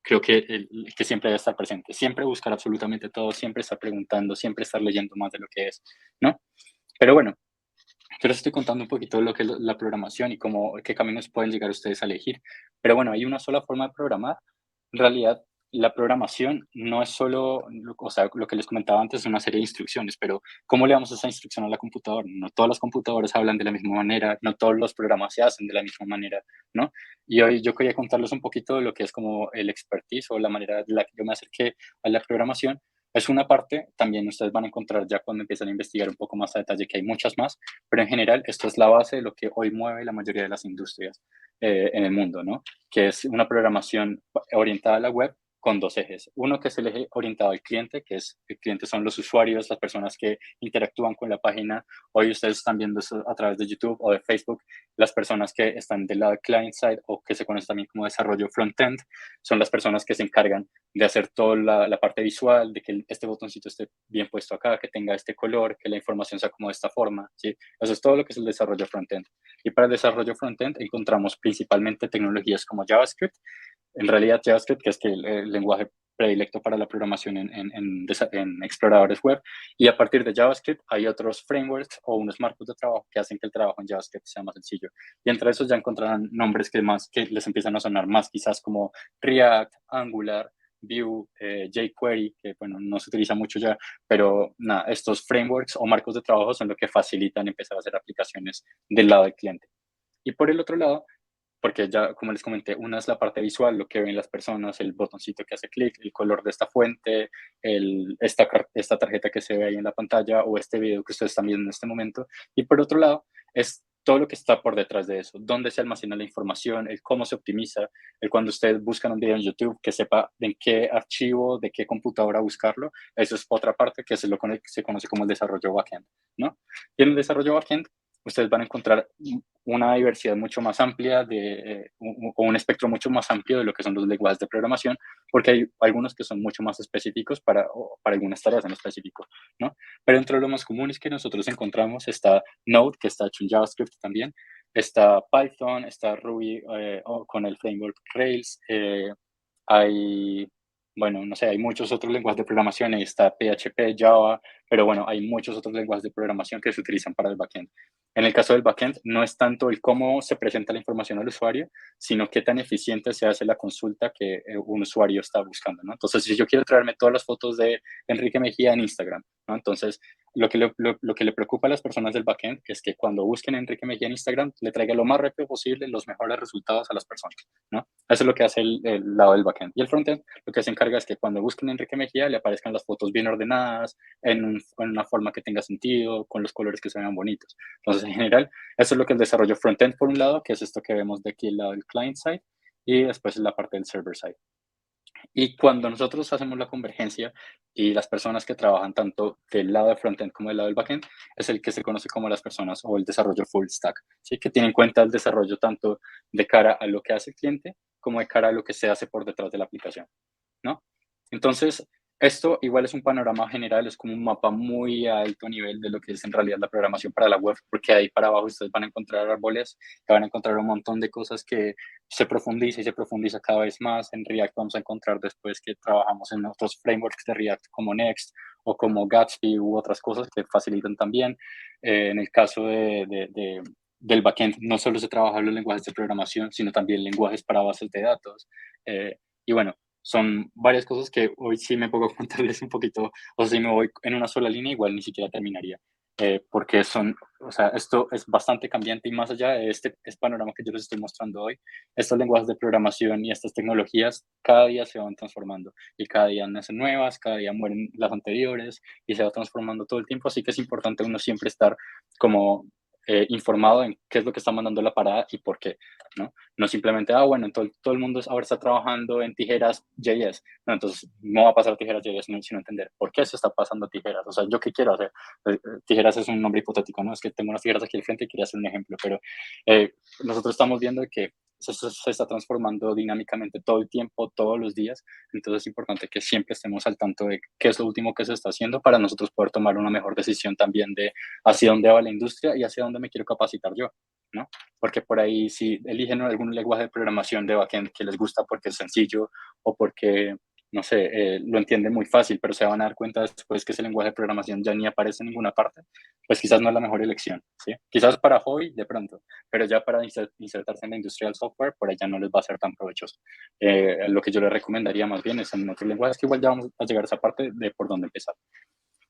creo que el que siempre debe estar presente, siempre buscar absolutamente todo, siempre estar preguntando, siempre estar leyendo más de lo que es, ¿no? Pero bueno, yo les estoy contando un poquito de lo que es la programación y cómo, qué caminos pueden llegar ustedes a elegir. Pero bueno, hay una sola forma de programar. En realidad, la programación no es solo, o sea, lo que les comentaba antes, es una serie de instrucciones, pero ¿cómo le damos esa instrucción a la computadora? No todas las computadoras hablan de la misma manera, no todos los programas se hacen de la misma manera, ¿no? Y hoy yo quería contarles un poquito de lo que es como el expertise o la manera de la que yo me acerqué a la programación. Es una parte, también ustedes van a encontrar ya cuando empiezan a investigar un poco más a detalle que hay muchas más, pero en general esto es la base de lo que hoy mueve la mayoría de las industrias en el mundo, ¿no? Que es una programación orientada a la web con dos ejes. Uno que es el eje orientado al cliente, que es el cliente son los usuarios, las personas que interactúan con la página. Hoy ustedes están viendo eso a través de YouTube o de Facebook. Las personas que están del lado del client side o que se conoce también como desarrollo front-end son las personas que se encargan de hacer toda la parte visual, de que este botoncito esté bien puesto acá, que tenga este color, que la información sea como de esta forma, ¿sí? Eso es todo lo que es el desarrollo frontend. Y para el desarrollo frontend encontramos principalmente tecnologías como JavaScript, en realidad JavaScript, que es que el lenguaje predilecto para la programación en exploradores web, y a partir de JavaScript hay otros frameworks o unos marcos de trabajo que hacen que el trabajo en JavaScript sea más sencillo. Y entre esos ya encontrarán nombres que les empiezan a sonar más, quizás como React, Angular, Vue, jQuery, que bueno, no se utiliza mucho ya, pero nada, estos frameworks o marcos de trabajo son lo que facilitan empezar a hacer aplicaciones del lado del cliente. Y por el otro lado, porque ya, como les comenté, una es la parte visual, lo que ven las personas, el botoncito que hace clic, el color de esta fuente, esta tarjeta que se ve ahí en la pantalla o este video que ustedes están viendo en este momento. Y por otro lado, es todo lo que está por detrás de eso, dónde se almacena la información, el cómo se optimiza, el cuando ustedes buscan un video en YouTube, que sepa en qué archivo, de qué computadora buscarlo. Eso es otra parte que se conoce como el desarrollo backend, ¿no? Y en el desarrollo backend, ustedes van a encontrar una diversidad mucho más amplia o un espectro mucho más amplio de lo que son los lenguajes de programación, porque hay algunos que son mucho más específicos para algunas tareas en específico, ¿no? Pero entre los más comunes que nosotros encontramos está Node, que está hecho en JavaScript también, está Python, está Ruby con el framework Rails, hay, bueno, no sé, hay muchos otros lenguajes de programación, ahí está PHP, Java, pero bueno, hay muchos otros lenguajes de programación que se utilizan para el backend. En el caso del backend, no es tanto el cómo se presenta la información al usuario, sino qué tan eficiente se hace la consulta que un usuario está buscando, ¿no? Entonces, si yo quiero traerme todas las fotos de Enrique Mejía en Instagram, ¿no? Entonces, lo que le preocupa a las personas del backend es que cuando busquen a Enrique Mejía en Instagram, le traiga lo más rápido posible los mejores resultados a las personas, ¿no? Eso es lo que hace el lado del backend. Y el frontend lo que se encarga es que cuando busquen a Enrique Mejía le aparezcan las fotos bien ordenadas, en una forma que tenga sentido, con los colores que se vean bonitos. Entonces, en general, eso es lo que es el desarrollo frontend por un lado, que es esto que vemos de aquí el lado del client side, y después la parte del server side. Y cuando nosotros hacemos la convergencia y las personas que trabajan tanto del lado de frontend como del lado del backend, es el que se conoce como las personas o el desarrollo full stack, ¿sí? Que tiene en cuenta el desarrollo tanto de cara a lo que hace el cliente como de cara a lo que se hace por detrás de la aplicación, ¿no? Entonces, esto igual es un panorama general, es como un mapa muy a alto nivel de lo que es en realidad la programación para la web, porque ahí para abajo ustedes van a encontrar árboles, que van a encontrar un montón de cosas que se profundiza y se profundiza cada vez más. En React vamos a encontrar después que trabajamos en otros frameworks de React como Next o como Gatsby u otras cosas que facilitan también. En el caso del backend, no solo se trabaja los lenguajes de programación, sino también lenguajes para bases de datos. Y bueno, son varias cosas que hoy sí me pongo a contarles un poquito, o sea, si me voy en una sola línea, igual ni siquiera terminaría, porque o sea, esto es bastante cambiante y más allá de este panorama que yo les estoy mostrando hoy, estos lenguajes de programación y estas tecnologías cada día se van transformando y cada día nacen nuevas, cada día mueren las anteriores y se va transformando todo el tiempo, así que es importante uno siempre estar como informado en qué es lo que está mandando la parada y por qué, ¿no? No simplemente, bueno, todo el mundo ahora está trabajando en tijeras JS, no, entonces no va a pasar tijeras JS sino entender por qué se está pasando tijeras, o sea, yo qué quiero hacer. Tijeras es un nombre hipotético, ¿no? Es que tengo unas tijeras aquí al frente y quería hacer un ejemplo, pero nosotros estamos viendo que se está transformando dinámicamente todo el tiempo, todos los días, entonces es importante que siempre estemos al tanto de qué es lo último que se está haciendo para nosotros poder tomar una mejor decisión también de hacia dónde va la industria y hacia dónde me quiero capacitar yo, ¿no? Porque por ahí si eligen algún lenguaje de programación de backend que les gusta porque es sencillo o porque, no sé, lo entienden muy fácil, pero se van a dar cuenta después que ese lenguaje de programación ya ni aparece en ninguna parte, pues quizás no es la mejor elección, ¿sí? Quizás para hobby de pronto, pero ya para insertarse en la industria del software, por allá no les va a ser tan provechoso. Lo que yo les recomendaría más bien es en otros lenguajes, que igual ya vamos a llegar a esa parte de por dónde empezar.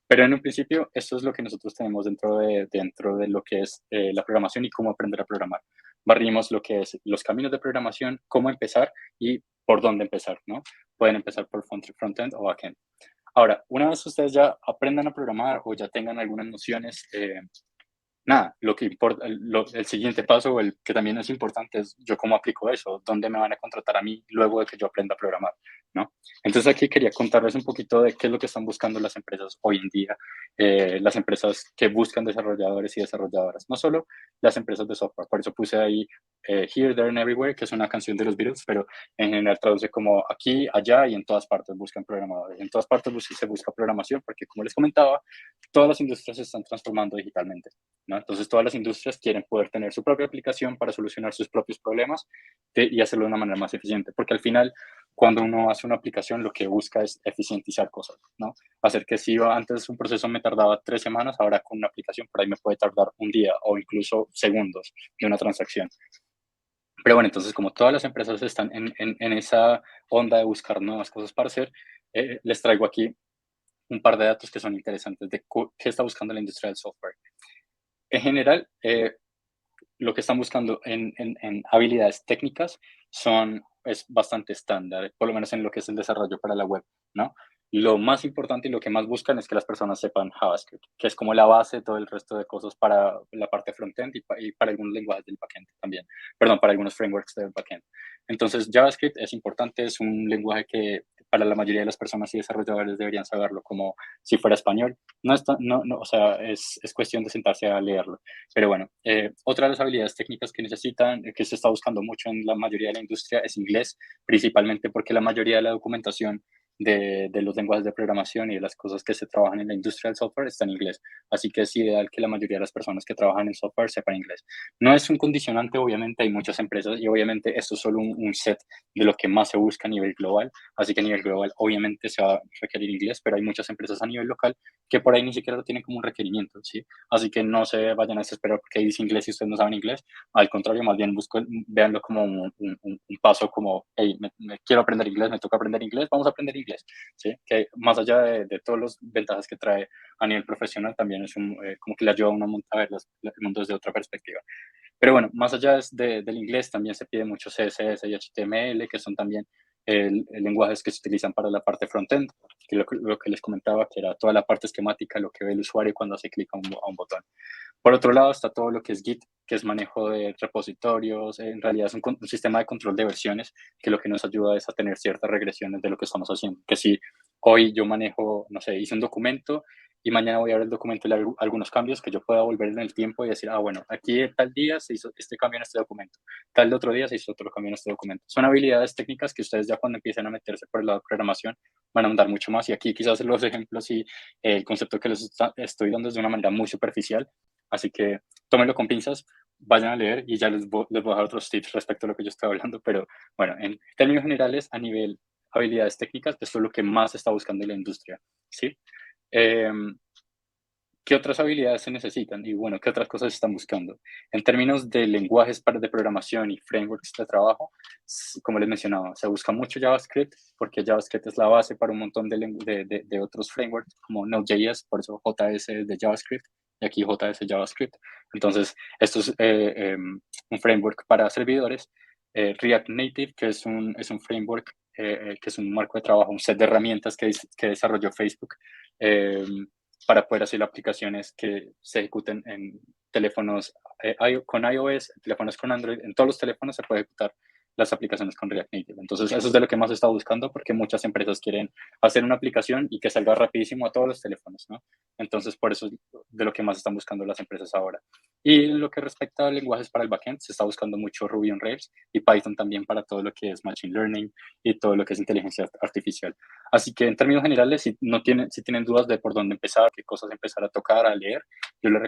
Pero en un principio, esto es lo que nosotros tenemos dentro de lo que es la programación y cómo aprender a programar. Barrimos lo que es los caminos de programación, cómo empezar y por dónde empezar, ¿no? Pueden empezar por frontend o backend. Ahora, una vez ustedes ya aprendan a programar o ya tengan algunas nociones, nada, lo que importa, el siguiente paso, o el que también es importante, es yo cómo aplico eso, dónde me van a contratar a mí luego de que yo aprenda a programar, ¿no? Entonces aquí quería contarles un poquito de qué es lo que están buscando las empresas hoy en día, las empresas que buscan desarrolladores y desarrolladoras, no solo las empresas de software, por eso puse ahí Here, There and Everywhere, que es una canción de los Beatles, pero en general traduce como aquí, allá y en todas partes buscan programadores, en todas partes se busca programación, porque como les comentaba, todas las industrias se están transformando digitalmente, ¿no? Entonces, todas las industrias quieren poder tener su propia aplicación para solucionar sus propios problemas y hacerlo de una manera más eficiente, porque al final, cuando uno hace una aplicación, lo que busca es eficientizar cosas, ¿no? Hacer que si antes un proceso me tardaba 3 semanas, ahora con una aplicación por ahí me puede tardar un día o incluso segundos de una transacción. Pero bueno, entonces como todas las empresas están en esa onda de buscar nuevas cosas para hacer, les traigo aquí un par de datos que son interesantes de qué está buscando la industria del software. En general, lo que están buscando en habilidades técnicas es bastante estándar, por lo menos en lo que es el desarrollo para la web, ¿no? Lo más importante y lo que más buscan es que las personas sepan JavaScript, que es como la base de todo el resto de cosas para la parte frontend y para algunos lenguajes del backend también, perdón, para algunos frameworks del backend. Entonces, JavaScript es importante, es un lenguaje que para la mayoría de las personas y desarrolladores deberían saberlo como si fuera español. No, o sea, es cuestión de sentarse a leerlo. Pero bueno, otra de las habilidades técnicas que necesitan, que se está buscando mucho en la mayoría de la industria, es inglés, principalmente porque la mayoría de la documentación de los lenguajes de programación y de las cosas que se trabajan en la industria del software está en inglés. Así que es ideal que la mayoría de las personas que trabajan en software sepan inglés. No es un condicionante, obviamente, hay muchas empresas y obviamente esto es solo un set de lo que más se busca a nivel global. Así que a nivel global, obviamente se va a requerir inglés, pero hay muchas empresas a nivel local que por ahí ni siquiera lo tienen como un requerimiento, ¿sí? Así que no se vayan a desesperar porque dice inglés y ustedes no saben inglés. Al contrario, más bien véanlo como un paso como, hey, me quiero aprender inglés, me toca aprender inglés, vamos a aprender inglés, ¿sí? Que más allá de todas las ventajas que trae a nivel profesional, también es como que le ayuda a uno a ver el mundo desde otra perspectiva. Pero bueno, más allá del inglés, también se pide mucho CSS y HTML, que son también lenguajes que se utilizan para la parte frontend, que lo que les comentaba, que era toda la parte esquemática, lo que ve el usuario cuando hace clic a un botón. Por otro lado está todo lo que es Git, que es manejo de repositorios, en realidad es un sistema de control de versiones, que lo que nos ayuda es a tener ciertas regresiones de lo que estamos haciendo. Que si hoy yo manejo, no sé, hice un documento y mañana voy a ver el documento y le hago algunos cambios, que yo pueda volver en el tiempo y decir, bueno, aquí tal día se hizo este cambio en este documento, tal otro día se hizo otro cambio en este documento. Son habilidades técnicas que ustedes ya cuando empiecen a meterse por el lado de programación van a andar mucho más. Y aquí quizás los ejemplos y el concepto que les estoy dando es de una manera muy superficial, así que tómenlo con pinzas, vayan a leer y ya les voy a dar otros tips respecto a lo que yo estoy hablando, pero bueno, en términos generales, a nivel habilidades técnicas, esto es lo que más está buscando la industria, ¿sí? ¿Qué otras habilidades se necesitan? Y bueno, ¿qué otras cosas están buscando? En términos de lenguajes de programación y frameworks de trabajo, como les mencionaba, se busca mucho JavaScript, porque JavaScript es la base para un montón de otros frameworks, como Node.js, por eso JS es de JavaScript, y aquí JS JavaScript. Entonces, esto es un framework para servidores. React Native, que es un framework, que es un marco de trabajo, un set de herramientas que desarrolló Facebook, para poder hacer aplicaciones que se ejecuten teléfonos con iOS, teléfonos con Android, en todos los teléfonos se puede ejecutar las aplicaciones con React Native. Entonces, eso es de lo que más he estado buscando porque muchas empresas quieren hacer una aplicación y que salga rapidísimo a todos los teléfonos, ¿no? Entonces, por eso es de lo que más están buscando las empresas ahora. Y en lo que respecta a lenguajes para el backend, se está buscando mucho Ruby on Rails y Python también para todo lo que es Machine Learning y todo lo que es inteligencia artificial. Así que en términos generales, si tienen dudas de por dónde empezar, qué cosas empezar a tocar, a leer, yo les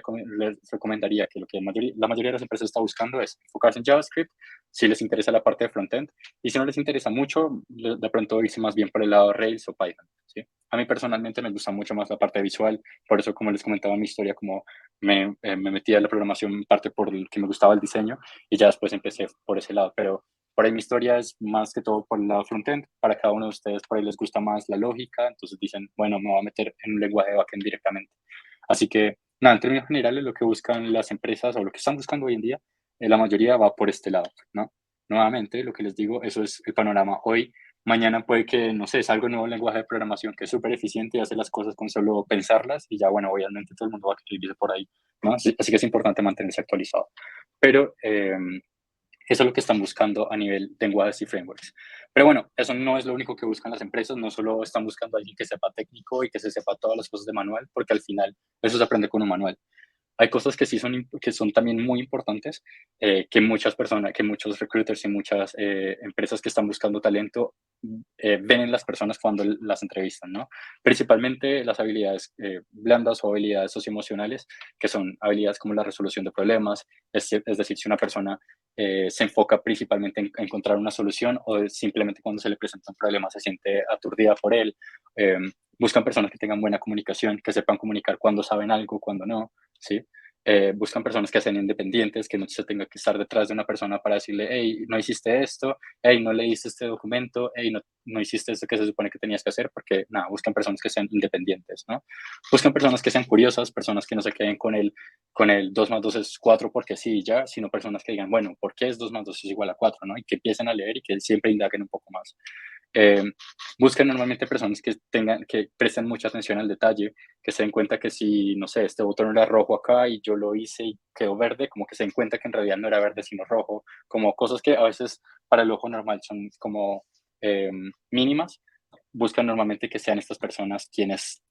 recomendaría que lo que la mayoría de las empresas está buscando es enfocarse en JavaScript, si les interesa la parte de frontend, y si no les interesa mucho, de pronto irse más bien por el lado de Rails o Python, ¿sí? A mí personalmente me gusta mucho más la parte visual, por eso, como les comentaba en mi historia, como me metí a la programación en parte por el que me gustaba el diseño, y ya después empecé por ese lado, pero por ahí mi historia es más que todo por el lado frontend. Para cada uno de ustedes por ahí les gusta más la lógica, entonces dicen, bueno, me voy a meter en un lenguaje de backend directamente. Así que, nada, en términos generales, lo que buscan las empresas o lo que están buscando hoy en día, la mayoría va por este lado, ¿no? Nuevamente, lo que les digo, eso es el panorama hoy. Mañana puede que, no sé, salga un nuevo lenguaje de programación que es súper eficiente y hace las cosas con solo pensarlas y ya, bueno, obviamente todo el mundo va a querer irse por ahí, ¿no? Así que es importante mantenerse actualizado. Pero eso es lo que están buscando a nivel de lenguajes y frameworks. Pero bueno, eso no es lo único que buscan las empresas, no solo están buscando a alguien que sepa técnico y que se sepa todas las cosas de manual, porque al final eso se aprende con un manual. Hay cosas que sí que son también muy importantes, que muchas personas, que muchos recruiters y muchas empresas que están buscando talento ven en las personas cuando las entrevistan, ¿no? Principalmente las habilidades blandas o habilidades socioemocionales, que son habilidades como la resolución de problemas, es decir, si una persona se enfoca principalmente en encontrar una solución o simplemente cuando se le presenta un problema se siente aturdida por él. Eh, Buscan personas que tengan buena comunicación, que sepan comunicar cuando saben algo, cuando no, ¿sí? Buscan personas que sean independientes, que no se tenga que estar detrás de una persona para decirle, hey, no hiciste esto, hey, no leíste este documento, hey, no hiciste esto que se supone que tenías que hacer, porque nada, buscan personas que sean independientes, ¿no? Buscan personas que sean curiosas, personas que no se queden con el 2 más 2 es 4 porque sí, ya, sino personas que digan, bueno, ¿por qué es 2 más 2 es igual a 4, ¿no? Y que empiecen a leer y que siempre indaguen un poco más. Eh, Buscan normalmente personas que presten mucha atención al detalle, que se den cuenta que si, no sé, este botón era rojo acá y yo lo hice y quedó verde, como que se den cuenta que en realidad no era verde sino rojo, como cosas que a veces para el ojo normal son como eh, mínimas. Buscan normalmente que sean estas personas quienes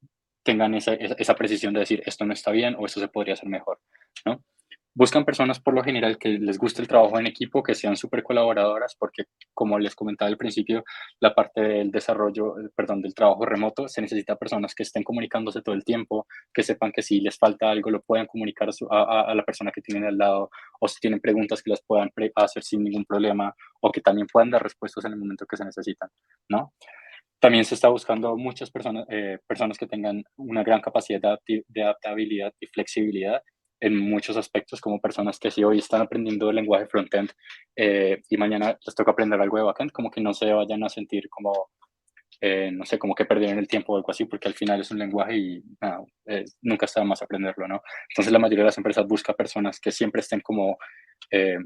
tengan esa precisión de decir esto no está bien o esto se podría hacer mejor, ¿no? Buscan personas por lo general que les guste el trabajo en equipo, que sean súper colaboradoras, porque como les comentaba al principio, la parte del desarrollo, perdón, del trabajo remoto, se necesita personas que estén comunicándose todo el tiempo, que sepan que si les falta algo lo puedan comunicar a la persona que tienen al lado, o si tienen preguntas que las puedan hacer sin ningún problema, o que también puedan dar respuestas en el momento que se necesitan, ¿no? También se está buscando muchas personas que tengan una gran capacidad de adaptabilidad y flexibilidad en muchos aspectos, como personas que si hoy están aprendiendo el lenguaje frontend y mañana les toca aprender algo de backend, como que no se vayan a sentir como, no sé, como que perdieron el tiempo o algo así, porque al final es un lenguaje y nada, nunca está de más aprenderlo, ¿no? Entonces la mayoría de las empresas busca personas que siempre estén como eh,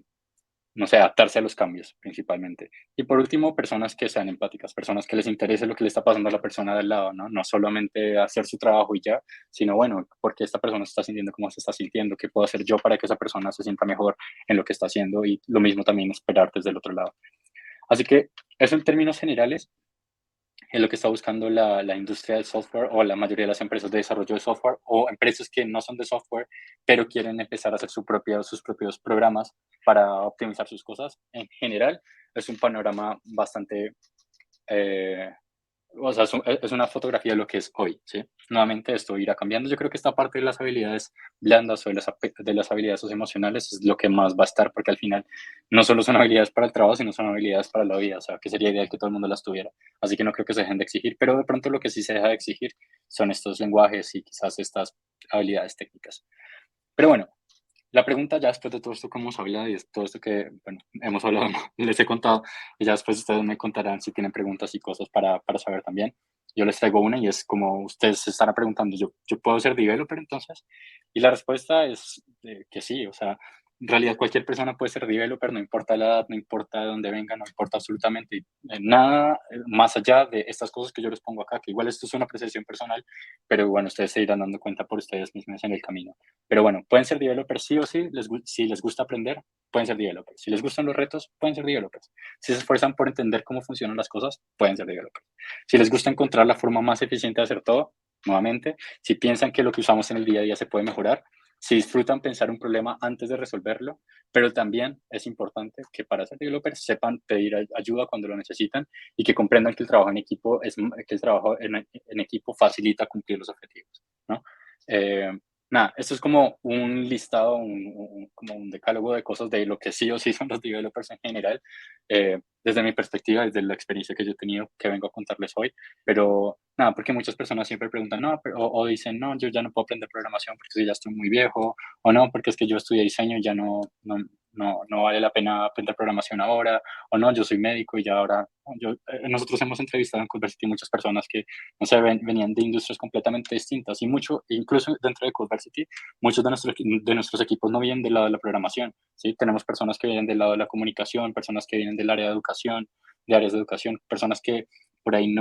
no sé, adaptarse a los cambios principalmente. Y por último, personas que sean empáticas, personas que les interese lo que le está pasando a la persona del lado, ¿no? No solamente hacer su trabajo y ya, sino bueno, ¿por qué esta persona se está sintiendo como se está sintiendo? ¿Qué puedo hacer yo para que esa persona se sienta mejor en lo que está haciendo? Y lo mismo también esperar desde el otro lado. Así que eso en términos generales es lo que está buscando la industria del software o la mayoría de las empresas de desarrollo de software o empresas que no son de software, pero quieren empezar a hacer sus propios programas para optimizar sus cosas. En general, es un panorama bastante eh, o sea, es una fotografía de lo que es hoy, ¿sí? Nuevamente esto irá cambiando. Yo creo que esta parte de las habilidades blandas o de las habilidades socioemocionales es lo que más va a estar, porque al final no solo son habilidades para el trabajo, sino son habilidades para la vida, o sea, que sería ideal que todo el mundo las tuviera. Así que no creo que se dejen de exigir, pero de pronto lo que sí se deja de exigir son estos lenguajes y quizás estas habilidades técnicas. Pero bueno, la pregunta ya después de todo esto que hemos hablado y de todo esto que, bueno, hemos hablado, ¿no? Les he contado, y ya después ustedes me contarán si tienen preguntas y cosas para saber también. Yo les traigo una y es como ustedes se estarán preguntando, ¿yo puedo ser developer entonces? Y la respuesta es que sí, o sea, en realidad cualquier persona puede ser developer, no importa la edad, no importa de dónde venga, no importa absolutamente nada más allá de estas cosas que yo les pongo acá, que igual esto es una apreciación personal, pero bueno, ustedes se irán dando cuenta por ustedes mismos en el camino. Pero bueno, pueden ser developers sí o sí, si les gusta aprender, pueden ser developers. Si les gustan los retos, pueden ser developers. Si se esfuerzan por entender cómo funcionan las cosas, pueden ser developers. Si les gusta encontrar la forma más eficiente de hacer todo, nuevamente, si piensan que lo que usamos en el día a día se puede mejorar, si disfrutan pensar un problema antes de resolverlo, pero también es importante que para ser developers sepan pedir ayuda cuando lo necesitan y que comprendan que el trabajo en equipo, que el trabajo en equipo facilita cumplir los objetivos, ¿no? Eh, Nada, esto es como un listado, como un decálogo de cosas de lo que sí o sí son los developers en general, desde mi perspectiva, desde la experiencia que yo he tenido, que vengo a contarles hoy. Pero nada, porque muchas personas siempre preguntan, no, o dicen, no, yo ya no puedo aprender programación porque ya estoy muy viejo, o no, porque es que yo estudié diseño y ya no vale la pena aprender programación ahora, o no, yo soy médico y ya ahora, nosotros hemos entrevistado en Codeversity muchas personas que, no sé, venían de industrias completamente distintas y incluso dentro de Codeversity, muchos de nuestros equipos no vienen del lado de la programación, ¿sí? Tenemos personas que vienen del lado de la comunicación, personas que vienen del área de educación, de áreas de educación, personas que por ahí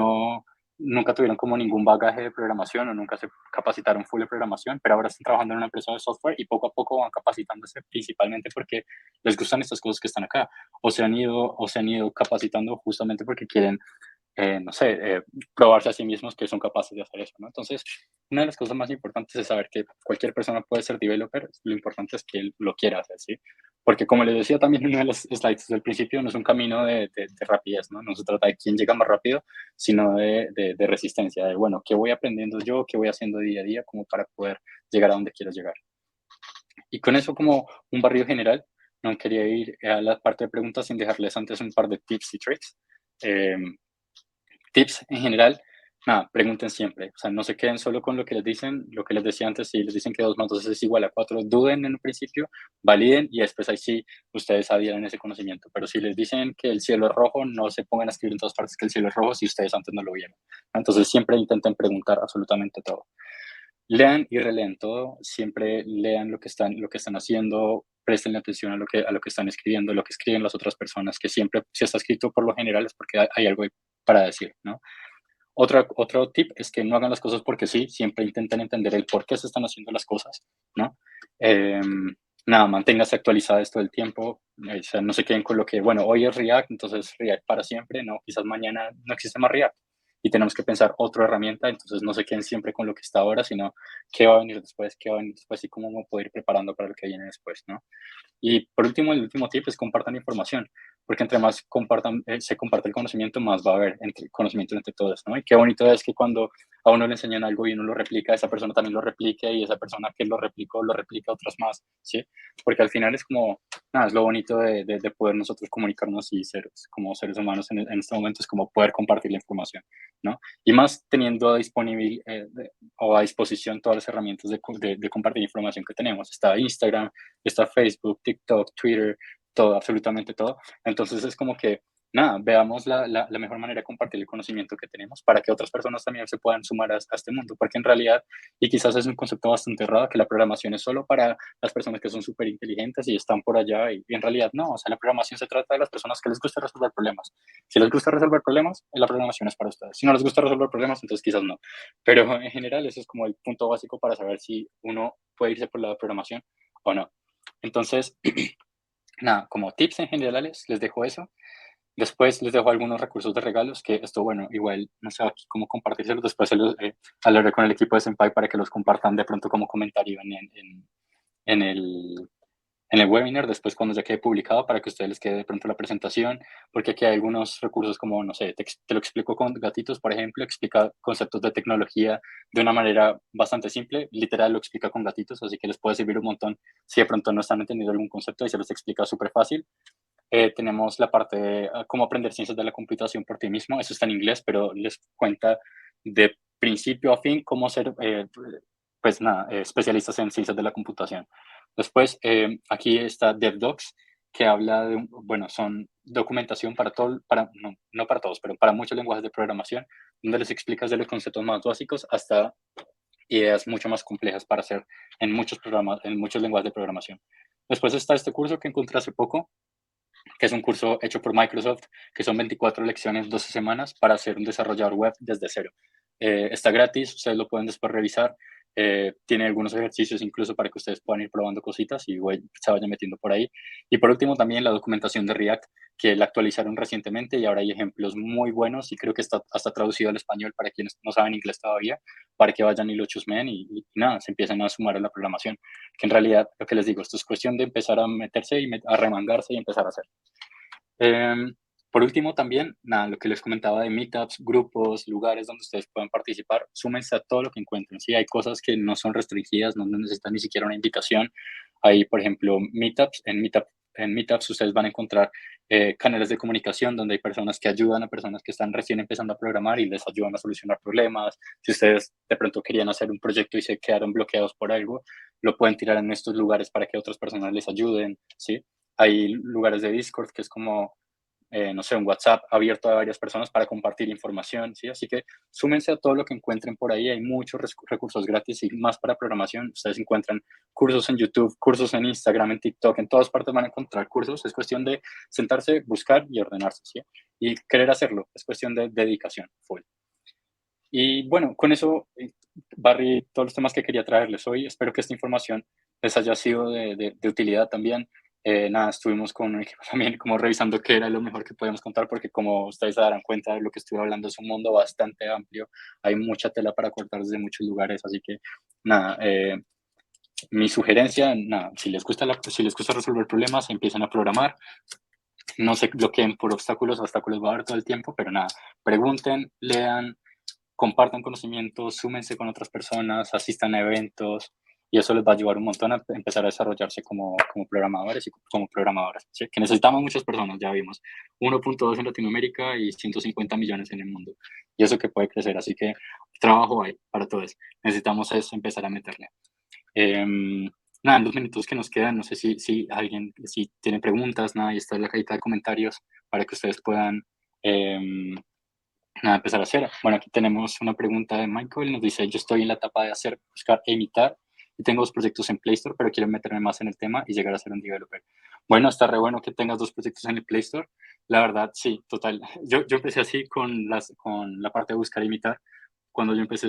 nunca tuvieron como ningún bagaje de programación o nunca se capacitaron full de programación, pero ahora están trabajando en una empresa de software y poco a poco van capacitándose principalmente porque les gustan estas cosas que están acá o se han ido capacitando justamente porque quieren no sé, probarse a sí mismos que son capaces de hacer eso, ¿no? Entonces, una de las cosas más importantes es saber que cualquier persona puede ser developer, lo importante es que él lo quiera hacer, ¿sí? Porque como les decía también en uno de los slides del principio, no es un camino de rapidez, ¿no? No se trata de quién llega más rápido, sino de resistencia, de, bueno, ¿qué voy aprendiendo yo? ¿Qué voy haciendo día a día como para poder llegar a donde quiero llegar? Y con eso como un barrido general, no quería ir a la parte de preguntas sin dejarles antes un par de tips y tricks. Eh, Tips en general, nada, pregunten siempre. O sea, no se queden solo con lo que les dicen, lo que les decía antes, si les dicen que 2 más 2 es igual a 4, duden en un principio, validen y después ahí sí ustedes adhieran ese conocimiento. Pero si les dicen que el cielo es rojo, no se pongan a escribir en todas partes que el cielo es rojo si ustedes antes no lo vieron. Entonces siempre intenten preguntar absolutamente todo. Lean y releen todo, siempre lean lo que están haciendo, presten atención a lo que están escribiendo, lo que escriben las otras personas, que siempre, si está escrito por lo general es porque hay algo para decir, ¿no? Otro tip es que no hagan las cosas porque sí, siempre intenten entender el por qué se están haciendo las cosas, ¿no? Nada, manténgase actualizada esto del tiempo, o sea, no se queden con lo que, bueno, hoy es React, entonces React para siempre, no, quizás mañana no existe más React y tenemos que pensar otra herramienta, entonces no se queden siempre con lo que está ahora, sino qué va a venir después, qué va a venir después y cómo me puedo ir preparando para lo que viene después, ¿no? Y por último, el último tip es compartan información, porque entre más compartan, se comparte el conocimiento, más va a haber conocimiento entre todos, ¿no? Y qué bonito es que cuando a uno le enseñan algo y uno lo replica, esa persona también lo replique y esa persona que lo replicó, lo replica a otras más, ¿sí? Porque al final es como, nada, es lo bonito de poder nosotros comunicarnos y ser como seres humanos en este momento, es como poder compartir la información, ¿no? Y más teniendo disponible o a disposición todas las herramientas de compartir información que tenemos. Está Instagram, está Facebook, TikTok, Twitter, todo, absolutamente todo. Entonces es como que, nada, veamos la mejor manera de compartir el conocimiento que tenemos para que otras personas también se puedan sumar a este mundo, porque en realidad, y quizás es un concepto bastante errado, que la programación es solo para las personas que son súper inteligentes y están por allá, y en realidad no, o sea, la programación se trata de las personas que les gusta resolver problemas. Si les gusta resolver problemas, la programación es para ustedes. Si no les gusta resolver problemas, entonces quizás no. Pero en general, eso es como el punto básico para saber si uno puede irse por la programación o no. Entonces, nada, como tips en generales, les dejo eso. Después les dejo algunos recursos de regalos, que esto, bueno, igual no sé aquí cómo compartírselos. Después hablaré con el equipo de Senpai para que los compartan de pronto como comentario en el, en el webinar, después cuando ya quede publicado, para que a ustedes les quede de pronto la presentación, porque aquí hay algunos recursos como, no sé, te lo explico con gatitos, por ejemplo, explica conceptos de tecnología de una manera bastante simple, literal lo explica con gatitos, así que les puede servir un montón si de pronto no están entendiendo algún concepto y se los explica súper fácil. Tenemos la parte de cómo aprender ciencias de la computación por ti mismo, eso está en inglés, pero les cuenta de principio a fin cómo ser, pues nada, especialistas en ciencias de la computación. Después, aquí está DevDocs, que habla de, bueno, son documentación para todo, no para todos, pero para muchos lenguajes de programación, donde les explicas de los conceptos más básicos hasta ideas mucho más complejas para hacer en muchos programas, en muchos lenguajes de programación. Después está este curso que encontré hace poco, que es un curso hecho por Microsoft, que son 24 lecciones, 12 semanas para ser un desarrollador web desde cero. Está gratis, ustedes lo pueden después revisar. Tiene algunos ejercicios incluso para que ustedes puedan ir probando cositas y se vayan metiendo por ahí. Y por último también la documentación de React, que la actualizaron recientemente y ahora hay ejemplos muy buenos y creo que está hasta traducido al español para quienes no saben inglés todavía, para que vayan y lo chusmen y nada, se empiecen a sumar a la programación. Que en realidad, lo que les digo, esto es cuestión de empezar a meterse y a remangarse y empezar a hacer. Por último, también, nada, lo que les comentaba de meetups, grupos, lugares donde ustedes puedan participar, súmense a todo lo que encuentren. Sí, hay cosas que no son restringidas, no necesitan ni siquiera una invitación. Hay, por ejemplo, meetups. En meetups ustedes van a encontrar canales de comunicación donde hay personas que ayudan a personas que están recién empezando a programar y les ayudan a solucionar problemas. Si ustedes de pronto querían hacer un proyecto y se quedaron bloqueados por algo, lo pueden tirar en estos lugares para que otras personas les ayuden, ¿sí? Hay lugares de Discord que es como no sé, un WhatsApp abierto a varias personas para compartir información, ¿sí? Así que súmense a todo lo que encuentren por ahí, hay muchos recursos gratis y más para programación. Ustedes encuentran cursos en YouTube, cursos en Instagram, en TikTok, en todas partes van a encontrar cursos. Es cuestión de sentarse, buscar y ordenarse, ¿sí? Y querer hacerlo, es cuestión de dedicación, full. Y bueno, con eso, Barry, todos los temas que quería traerles hoy. Espero que esta información les haya sido de utilidad también. Nada, estuvimos con un equipo también como revisando qué era lo mejor que podíamos contar, porque como ustedes se darán cuenta, de lo que estuve hablando es un mundo bastante amplio. Hay mucha tela para cortar desde muchos lugares, así que nada, mi sugerencia, nada, si les gusta resolver problemas, empiecen a programar. No se bloqueen por obstáculos va a haber todo el tiempo, pero nada, pregunten, lean, compartan conocimientos, súmense con otras personas, asistan a eventos y eso les va a ayudar un montón a empezar a desarrollarse como programadores y como programadoras, ¿sí? Que necesitamos muchas personas, ya vimos, 1.2 en Latinoamérica y 150 millones en el mundo y eso que puede crecer, así que trabajo hay para todos, necesitamos es empezar a meterle. Nada, en los minutos que nos quedan, no sé si alguien, si tiene preguntas, nada, y está en la cajita de comentarios para que ustedes puedan nada, empezar a hacer. Bueno, aquí tenemos una pregunta de Michael, nos dice, yo estoy en la etapa de hacer, buscar e imitar, y tengo 2 proyectos en Play Store, pero quiero meterme más en el tema y llegar a ser un developer. Bueno, está re bueno que tengas 2 proyectos en el Play Store. La verdad, sí, total. Yo empecé así con la parte de buscar e imitar. Cuando yo empecé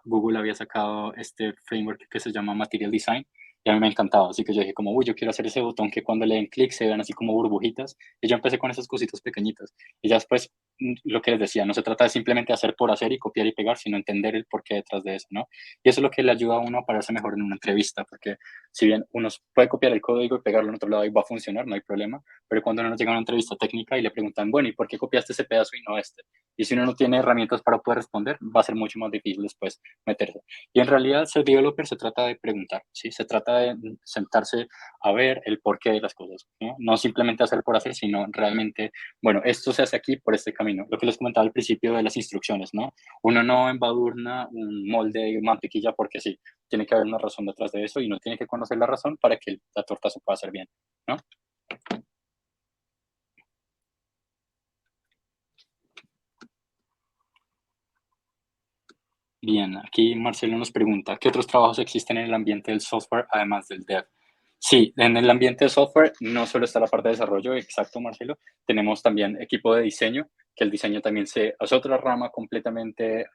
Google había sacado este framework que se llama Material Design, y a mí me encantaba, así que yo dije como, uy, yo quiero hacer ese botón que cuando le den clic se vean así como burbujitas, y yo empecé con esas cositas pequeñitas, y ya después lo que les decía, no se trata de simplemente hacer por hacer y copiar y pegar, sino entender el porqué detrás de eso, ¿no? Y eso es lo que le ayuda a uno a pararse mejor en una entrevista, porque si bien uno puede copiar el código y pegarlo en otro lado y va a funcionar, no hay problema, pero cuando uno llega a una entrevista técnica y le preguntan, bueno, ¿y por qué copiaste ese pedazo y no este? Y si uno no tiene herramientas para poder responder, va a ser mucho más difícil después meterse. Y en realidad ser developer se trata de preguntar, ¿sí? Se trata de sentarse a ver el porqué de las cosas, ¿no? No simplemente hacer por hacer, sino realmente, bueno, esto se hace aquí por este camino. Lo que les comentaba al principio de las instrucciones, ¿no? Uno no embadurna un molde de mantequilla porque sí, tiene que haber una razón detrás de eso y uno tiene que conocer la razón para que la torta se pueda hacer bien, ¿no? Bien, aquí Marcelo nos pregunta, ¿qué otros trabajos existen en el ambiente del software además del dev? Sí, en el ambiente de software no solo está la parte de desarrollo, exacto, Marcelo, tenemos también equipo de diseño, que el diseño también es otra rama completamente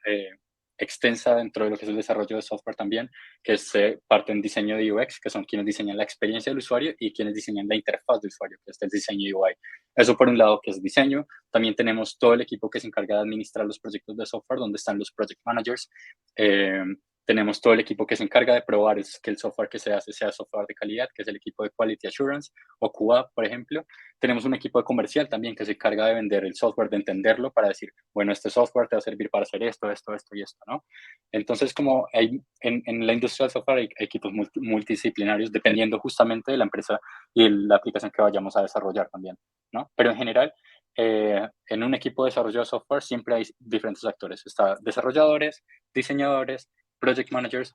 extensa dentro de lo que es el desarrollo de software también, que se parte en diseño de UX, que son quienes diseñan la experiencia del usuario y quienes diseñan la interfaz del usuario, que es el diseño UI. Eso por un lado, que es diseño. También tenemos todo el equipo que se encarga de administrar los proyectos de software, donde están los project managers. Eh, Tenemos todo el equipo que se encarga de probar que el software que se hace sea software de calidad, que es el equipo de Quality Assurance o QA, por ejemplo. Tenemos un equipo de comercial también que se encarga de vender el software, de entenderlo para decir, bueno, este software te va a servir para hacer esto, esto, esto y esto, ¿no? Entonces, como en la industria del software hay equipos multidisciplinarios dependiendo justamente de la empresa y la aplicación que vayamos a desarrollar también, ¿no? Pero en general, en un equipo de desarrollo de software siempre hay diferentes actores. Está desarrolladores, diseñadores, project managers,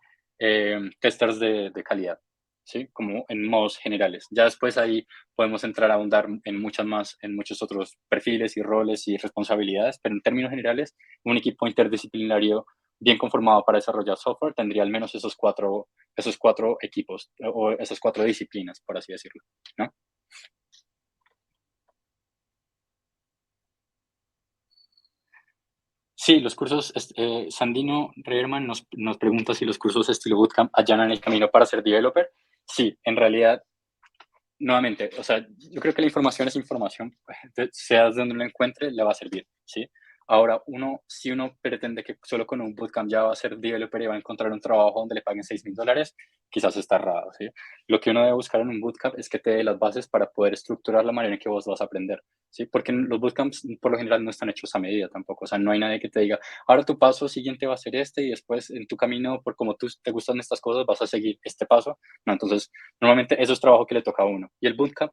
testers de calidad, ¿sí? Como en modos generales. Ya después ahí podemos entrar a ahondar en muchos otros perfiles y roles y responsabilidades, pero en términos generales, un equipo interdisciplinario bien conformado para desarrollar software tendría al menos esos cuatro equipos o esas cuatro disciplinas, por así decirlo, ¿no? Sí, los cursos, Sandino Reherman nos pregunta si los cursos estilo bootcamp allanan el camino para ser developer. Sí, en realidad, nuevamente, o sea, yo creo que la información es información, seas de donde lo encuentre, le va a servir, ¿sí? Ahora, si uno pretende que solo con un bootcamp ya va a ser developer y va a encontrar un trabajo donde le paguen $6,000, quizás está errado, ¿sí? Lo que uno debe buscar en un bootcamp es que te dé las bases para poder estructurar la manera en que vos vas a aprender, ¿sí? Porque los bootcamps por lo general no están hechos a medida tampoco, o sea, no hay nadie que te diga, ahora tu paso siguiente va a ser este y después en tu camino, por como tú te gustan estas cosas, vas a seguir este paso. No, entonces normalmente eso es trabajo que le toca a uno. Y el bootcamp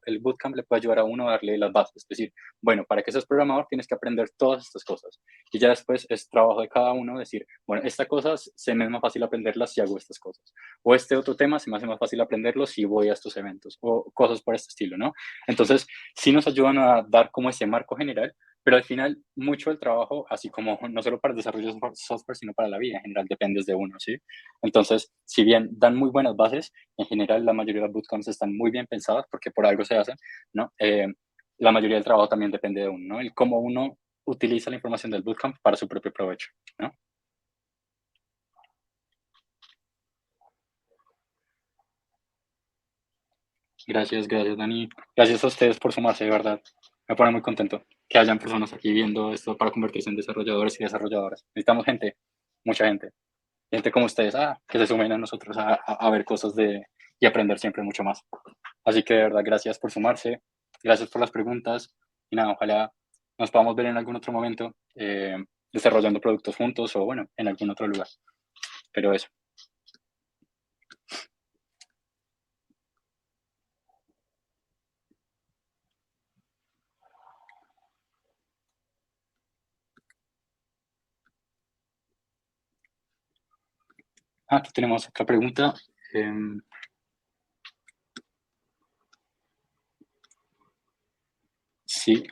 le puede ayudar a uno a darle las bases. Es decir, bueno, para que seas programador tienes que aprender todas estas cosas. Y ya después es trabajo de cada uno decir, bueno, esta cosa se me es más fácil aprenderla si hago estas cosas. O este otro tema se me hace más fácil aprenderlo si voy a estos eventos. O cosas por este estilo, ¿no? Entonces, sí nos ayudan a dar como ese marco general, pero al final mucho del trabajo, así como no solo para el desarrollo de software, sino para la vida en general, depende de uno, ¿sí? Entonces, si bien dan muy buenas bases, en general, la mayoría de los bootcamps están muy bien pensadas porque por algo se hacen, ¿no? La mayoría del trabajo también depende de uno, ¿no? El cómo uno utiliza la información del bootcamp para su propio provecho, ¿no? Gracias, gracias, Dani. Gracias a ustedes por sumarse, de verdad. Me pone muy contento que hayan personas aquí viendo esto para convertirse en desarrolladores y desarrolladoras. Necesitamos gente, mucha gente como ustedes, que se sumen a nosotros a ver cosas y aprender siempre mucho más. Así que de verdad, gracias por sumarse, gracias por las preguntas y nada, ojalá nos podamos ver en algún otro momento desarrollando productos juntos o bueno, en algún otro lugar. Pero eso. Aquí tenemos otra pregunta. Eh, sí,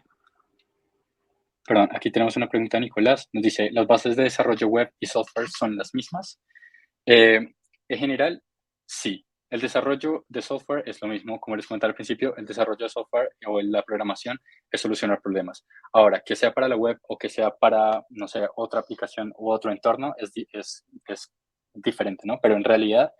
perdón, aquí tenemos una pregunta de Nicolás. Nos dice, ¿las bases de desarrollo web y software son las mismas? Eh, en general, sí. El desarrollo de software es lo mismo, como les comentaba al principio, el desarrollo de software o la programación es solucionar problemas. Ahora, que sea para la web o que sea para, no sé, otra aplicación u otro entorno, es diferente, ¿no? Pero en realidad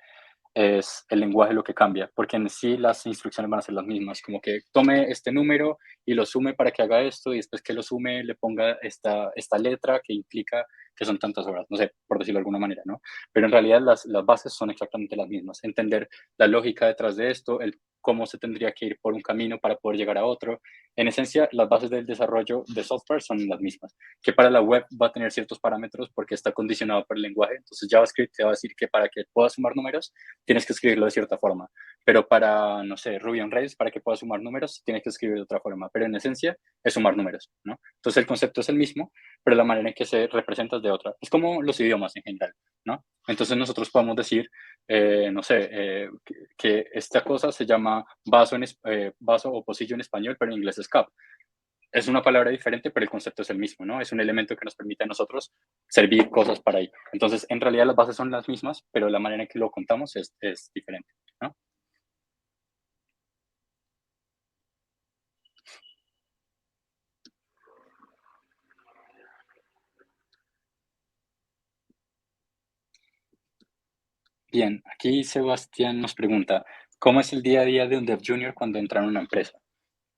es el lenguaje lo que cambia, porque en sí las instrucciones van a ser las mismas, como que tome este número y lo sume para que haga esto y después que lo sume le ponga esta letra que implica que son tantas horas, no sé, por decirlo de alguna manera, ¿no? Pero en realidad las bases son exactamente las mismas, entender la lógica detrás de esto, el cómo se tendría que ir por un camino para poder llegar a otro. En esencia, las bases del desarrollo de software son las mismas, que para la web va a tener ciertos parámetros porque está condicionado por el lenguaje, entonces JavaScript te va a decir que para que puedas sumar números, tienes que escribirlo de cierta forma. Pero para, no sé, Ruby on Rails, para que puedas sumar números, tienes que escribir de otra forma. Pero en esencia es sumar números, ¿no? Entonces el concepto es el mismo, pero la manera en que se representa es de otra. Es como los idiomas en general, ¿no? Entonces nosotros podemos decir, no sé, que esta cosa se llama vaso o pocillo en español, pero en inglés es cup. Es una palabra diferente, pero el concepto es el mismo, ¿no? Es un elemento que nos permite a nosotros servir cosas para ahí. Entonces, en realidad las bases son las mismas, pero la manera en que lo contamos es diferente, ¿no? Bien, aquí Sebastián nos pregunta, ¿cómo es el día a día de un dev junior cuando entra en una empresa?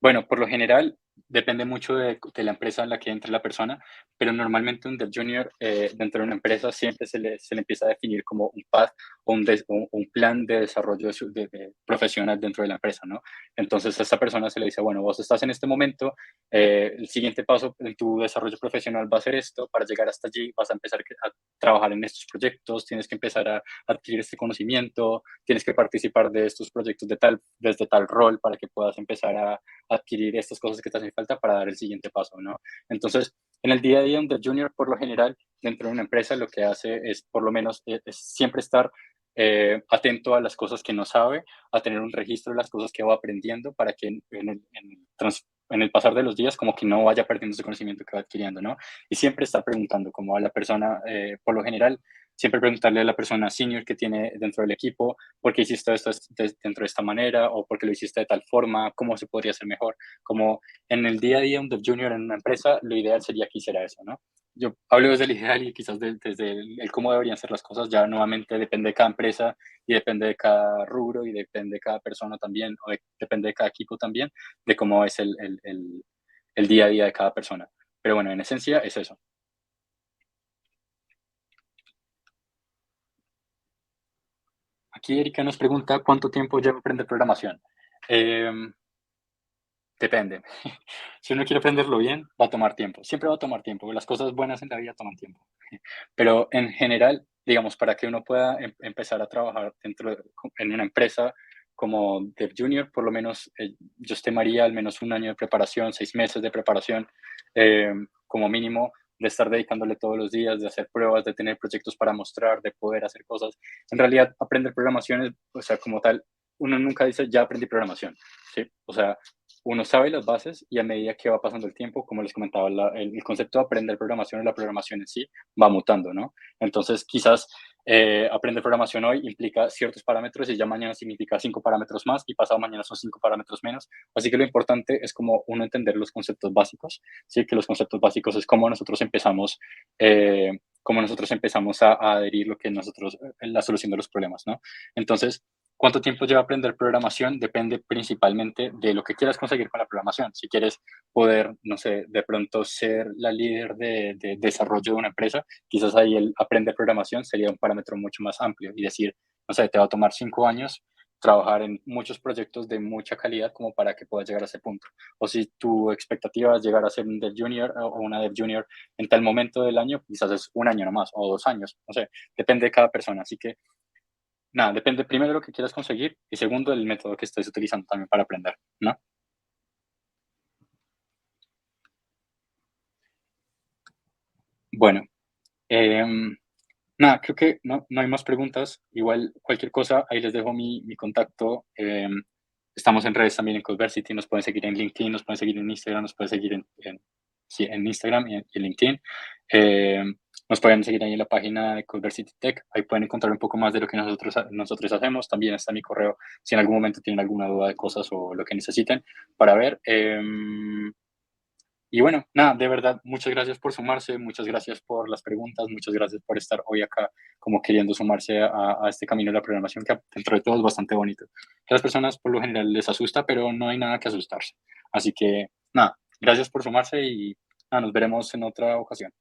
Bueno, por lo general depende mucho de la empresa en la que entre la persona, pero normalmente un dev junior dentro de una empresa siempre se le empieza a definir como un path o un plan de desarrollo profesional dentro de la empresa, ¿no? Entonces a esta persona se le dice, bueno, vos estás en este momento, el siguiente paso en tu desarrollo profesional va a ser esto, para llegar hasta allí vas a empezar a trabajar en estos proyectos, tienes que empezar a adquirir este conocimiento, tienes que participar de estos proyectos desde tal rol para que puedas empezar a adquirir estas cosas que te hacen falta para dar el siguiente paso, ¿no? Entonces, en el día a día, un dev junior, por lo general, dentro de una empresa, lo que hace es, por lo menos, es siempre estar atento a las cosas que no sabe, a tener un registro de las cosas que va aprendiendo para que en el en el pasar de los días como que no vaya perdiendo ese conocimiento que va adquiriendo, ¿no? Y siempre estar preguntando como a la persona, por lo general, siempre preguntarle a la persona senior que tiene dentro del equipo, ¿por qué hiciste esto dentro de esta manera? ¿O por qué lo hiciste de tal forma? ¿Cómo se podría hacer mejor? Como en el día a día un dev junior en una empresa, lo ideal sería que hiciera eso, ¿no? Yo hablo desde el ideal y quizás desde el cómo deberían ser las cosas, ya nuevamente depende de cada empresa y depende de cada rubro y depende de cada persona también, depende de cada equipo también, de cómo es el día a día de cada persona. Pero bueno, en esencia es eso. Aquí Erika nos pregunta cuánto tiempo lleva aprender programación. Em, Depende. Si uno quiere aprenderlo bien, va a tomar tiempo. Siempre va a tomar tiempo. Las cosas buenas en la vida toman tiempo. Pero en general, digamos, para que uno pueda empezar a trabajar en una empresa como Dev Junior, por lo menos yo estimaría al menos un año de preparación, 6 meses de preparación, como mínimo, de estar dedicándole todos los días, de hacer pruebas, de tener proyectos para mostrar, de poder hacer cosas. En realidad, aprender programación es, o sea, como tal, uno nunca dice, ya aprendí programación, ¿sí? O sea, uno sabe las bases y a medida que va pasando el tiempo, como les comentaba, el concepto de aprender programación y la programación en sí va mutando, ¿no? Entonces, quizás aprender programación hoy implica ciertos parámetros y ya mañana significa 5 parámetros más y pasado mañana son 5 parámetros menos. Así que lo importante es como uno entender los conceptos básicos, ¿sí? Que los conceptos básicos es cómo nosotros empezamos a adherir lo que nosotros, la solución de los problemas, ¿no? Entonces, ¿cuánto tiempo lleva aprender programación? Depende principalmente de lo que quieras conseguir con la programación. Si quieres poder, no sé, de pronto ser la líder de desarrollo de una empresa, quizás ahí el aprender programación sería un parámetro mucho más amplio y decir, no sé, te va a tomar 5 años trabajar en muchos proyectos de mucha calidad como para que puedas llegar a ese punto. O si tu expectativa es llegar a ser un dev junior o una dev junior en tal momento del año, quizás es un año nomás o 2 años, no sé, depende de cada persona. Así que nada, depende primero de lo que quieras conseguir y segundo del método que estés utilizando también para aprender, ¿no? Bueno, em, nada, creo que no hay más preguntas. Igual cualquier cosa, ahí les dejo mi contacto. Estamos en redes también en Codeversity, nos pueden seguir en LinkedIn, nos pueden seguir en Instagram, nos pueden seguir sí, en Instagram y en LinkedIn. Nos pueden seguir ahí en la página de Codeversity Tech, ahí pueden encontrar un poco más de lo que nosotros hacemos. También está mi correo si en algún momento tienen alguna duda de cosas o lo que necesiten para ver. Y bueno, nada, de verdad, muchas gracias por sumarse, muchas gracias por las preguntas, muchas gracias por estar hoy acá como queriendo sumarse a este camino de la programación que dentro de todo es bastante bonito. Que a las personas por lo general les asusta, pero no hay nada que asustarse. Así que nada, gracias por sumarse y nada, nos veremos en otra ocasión.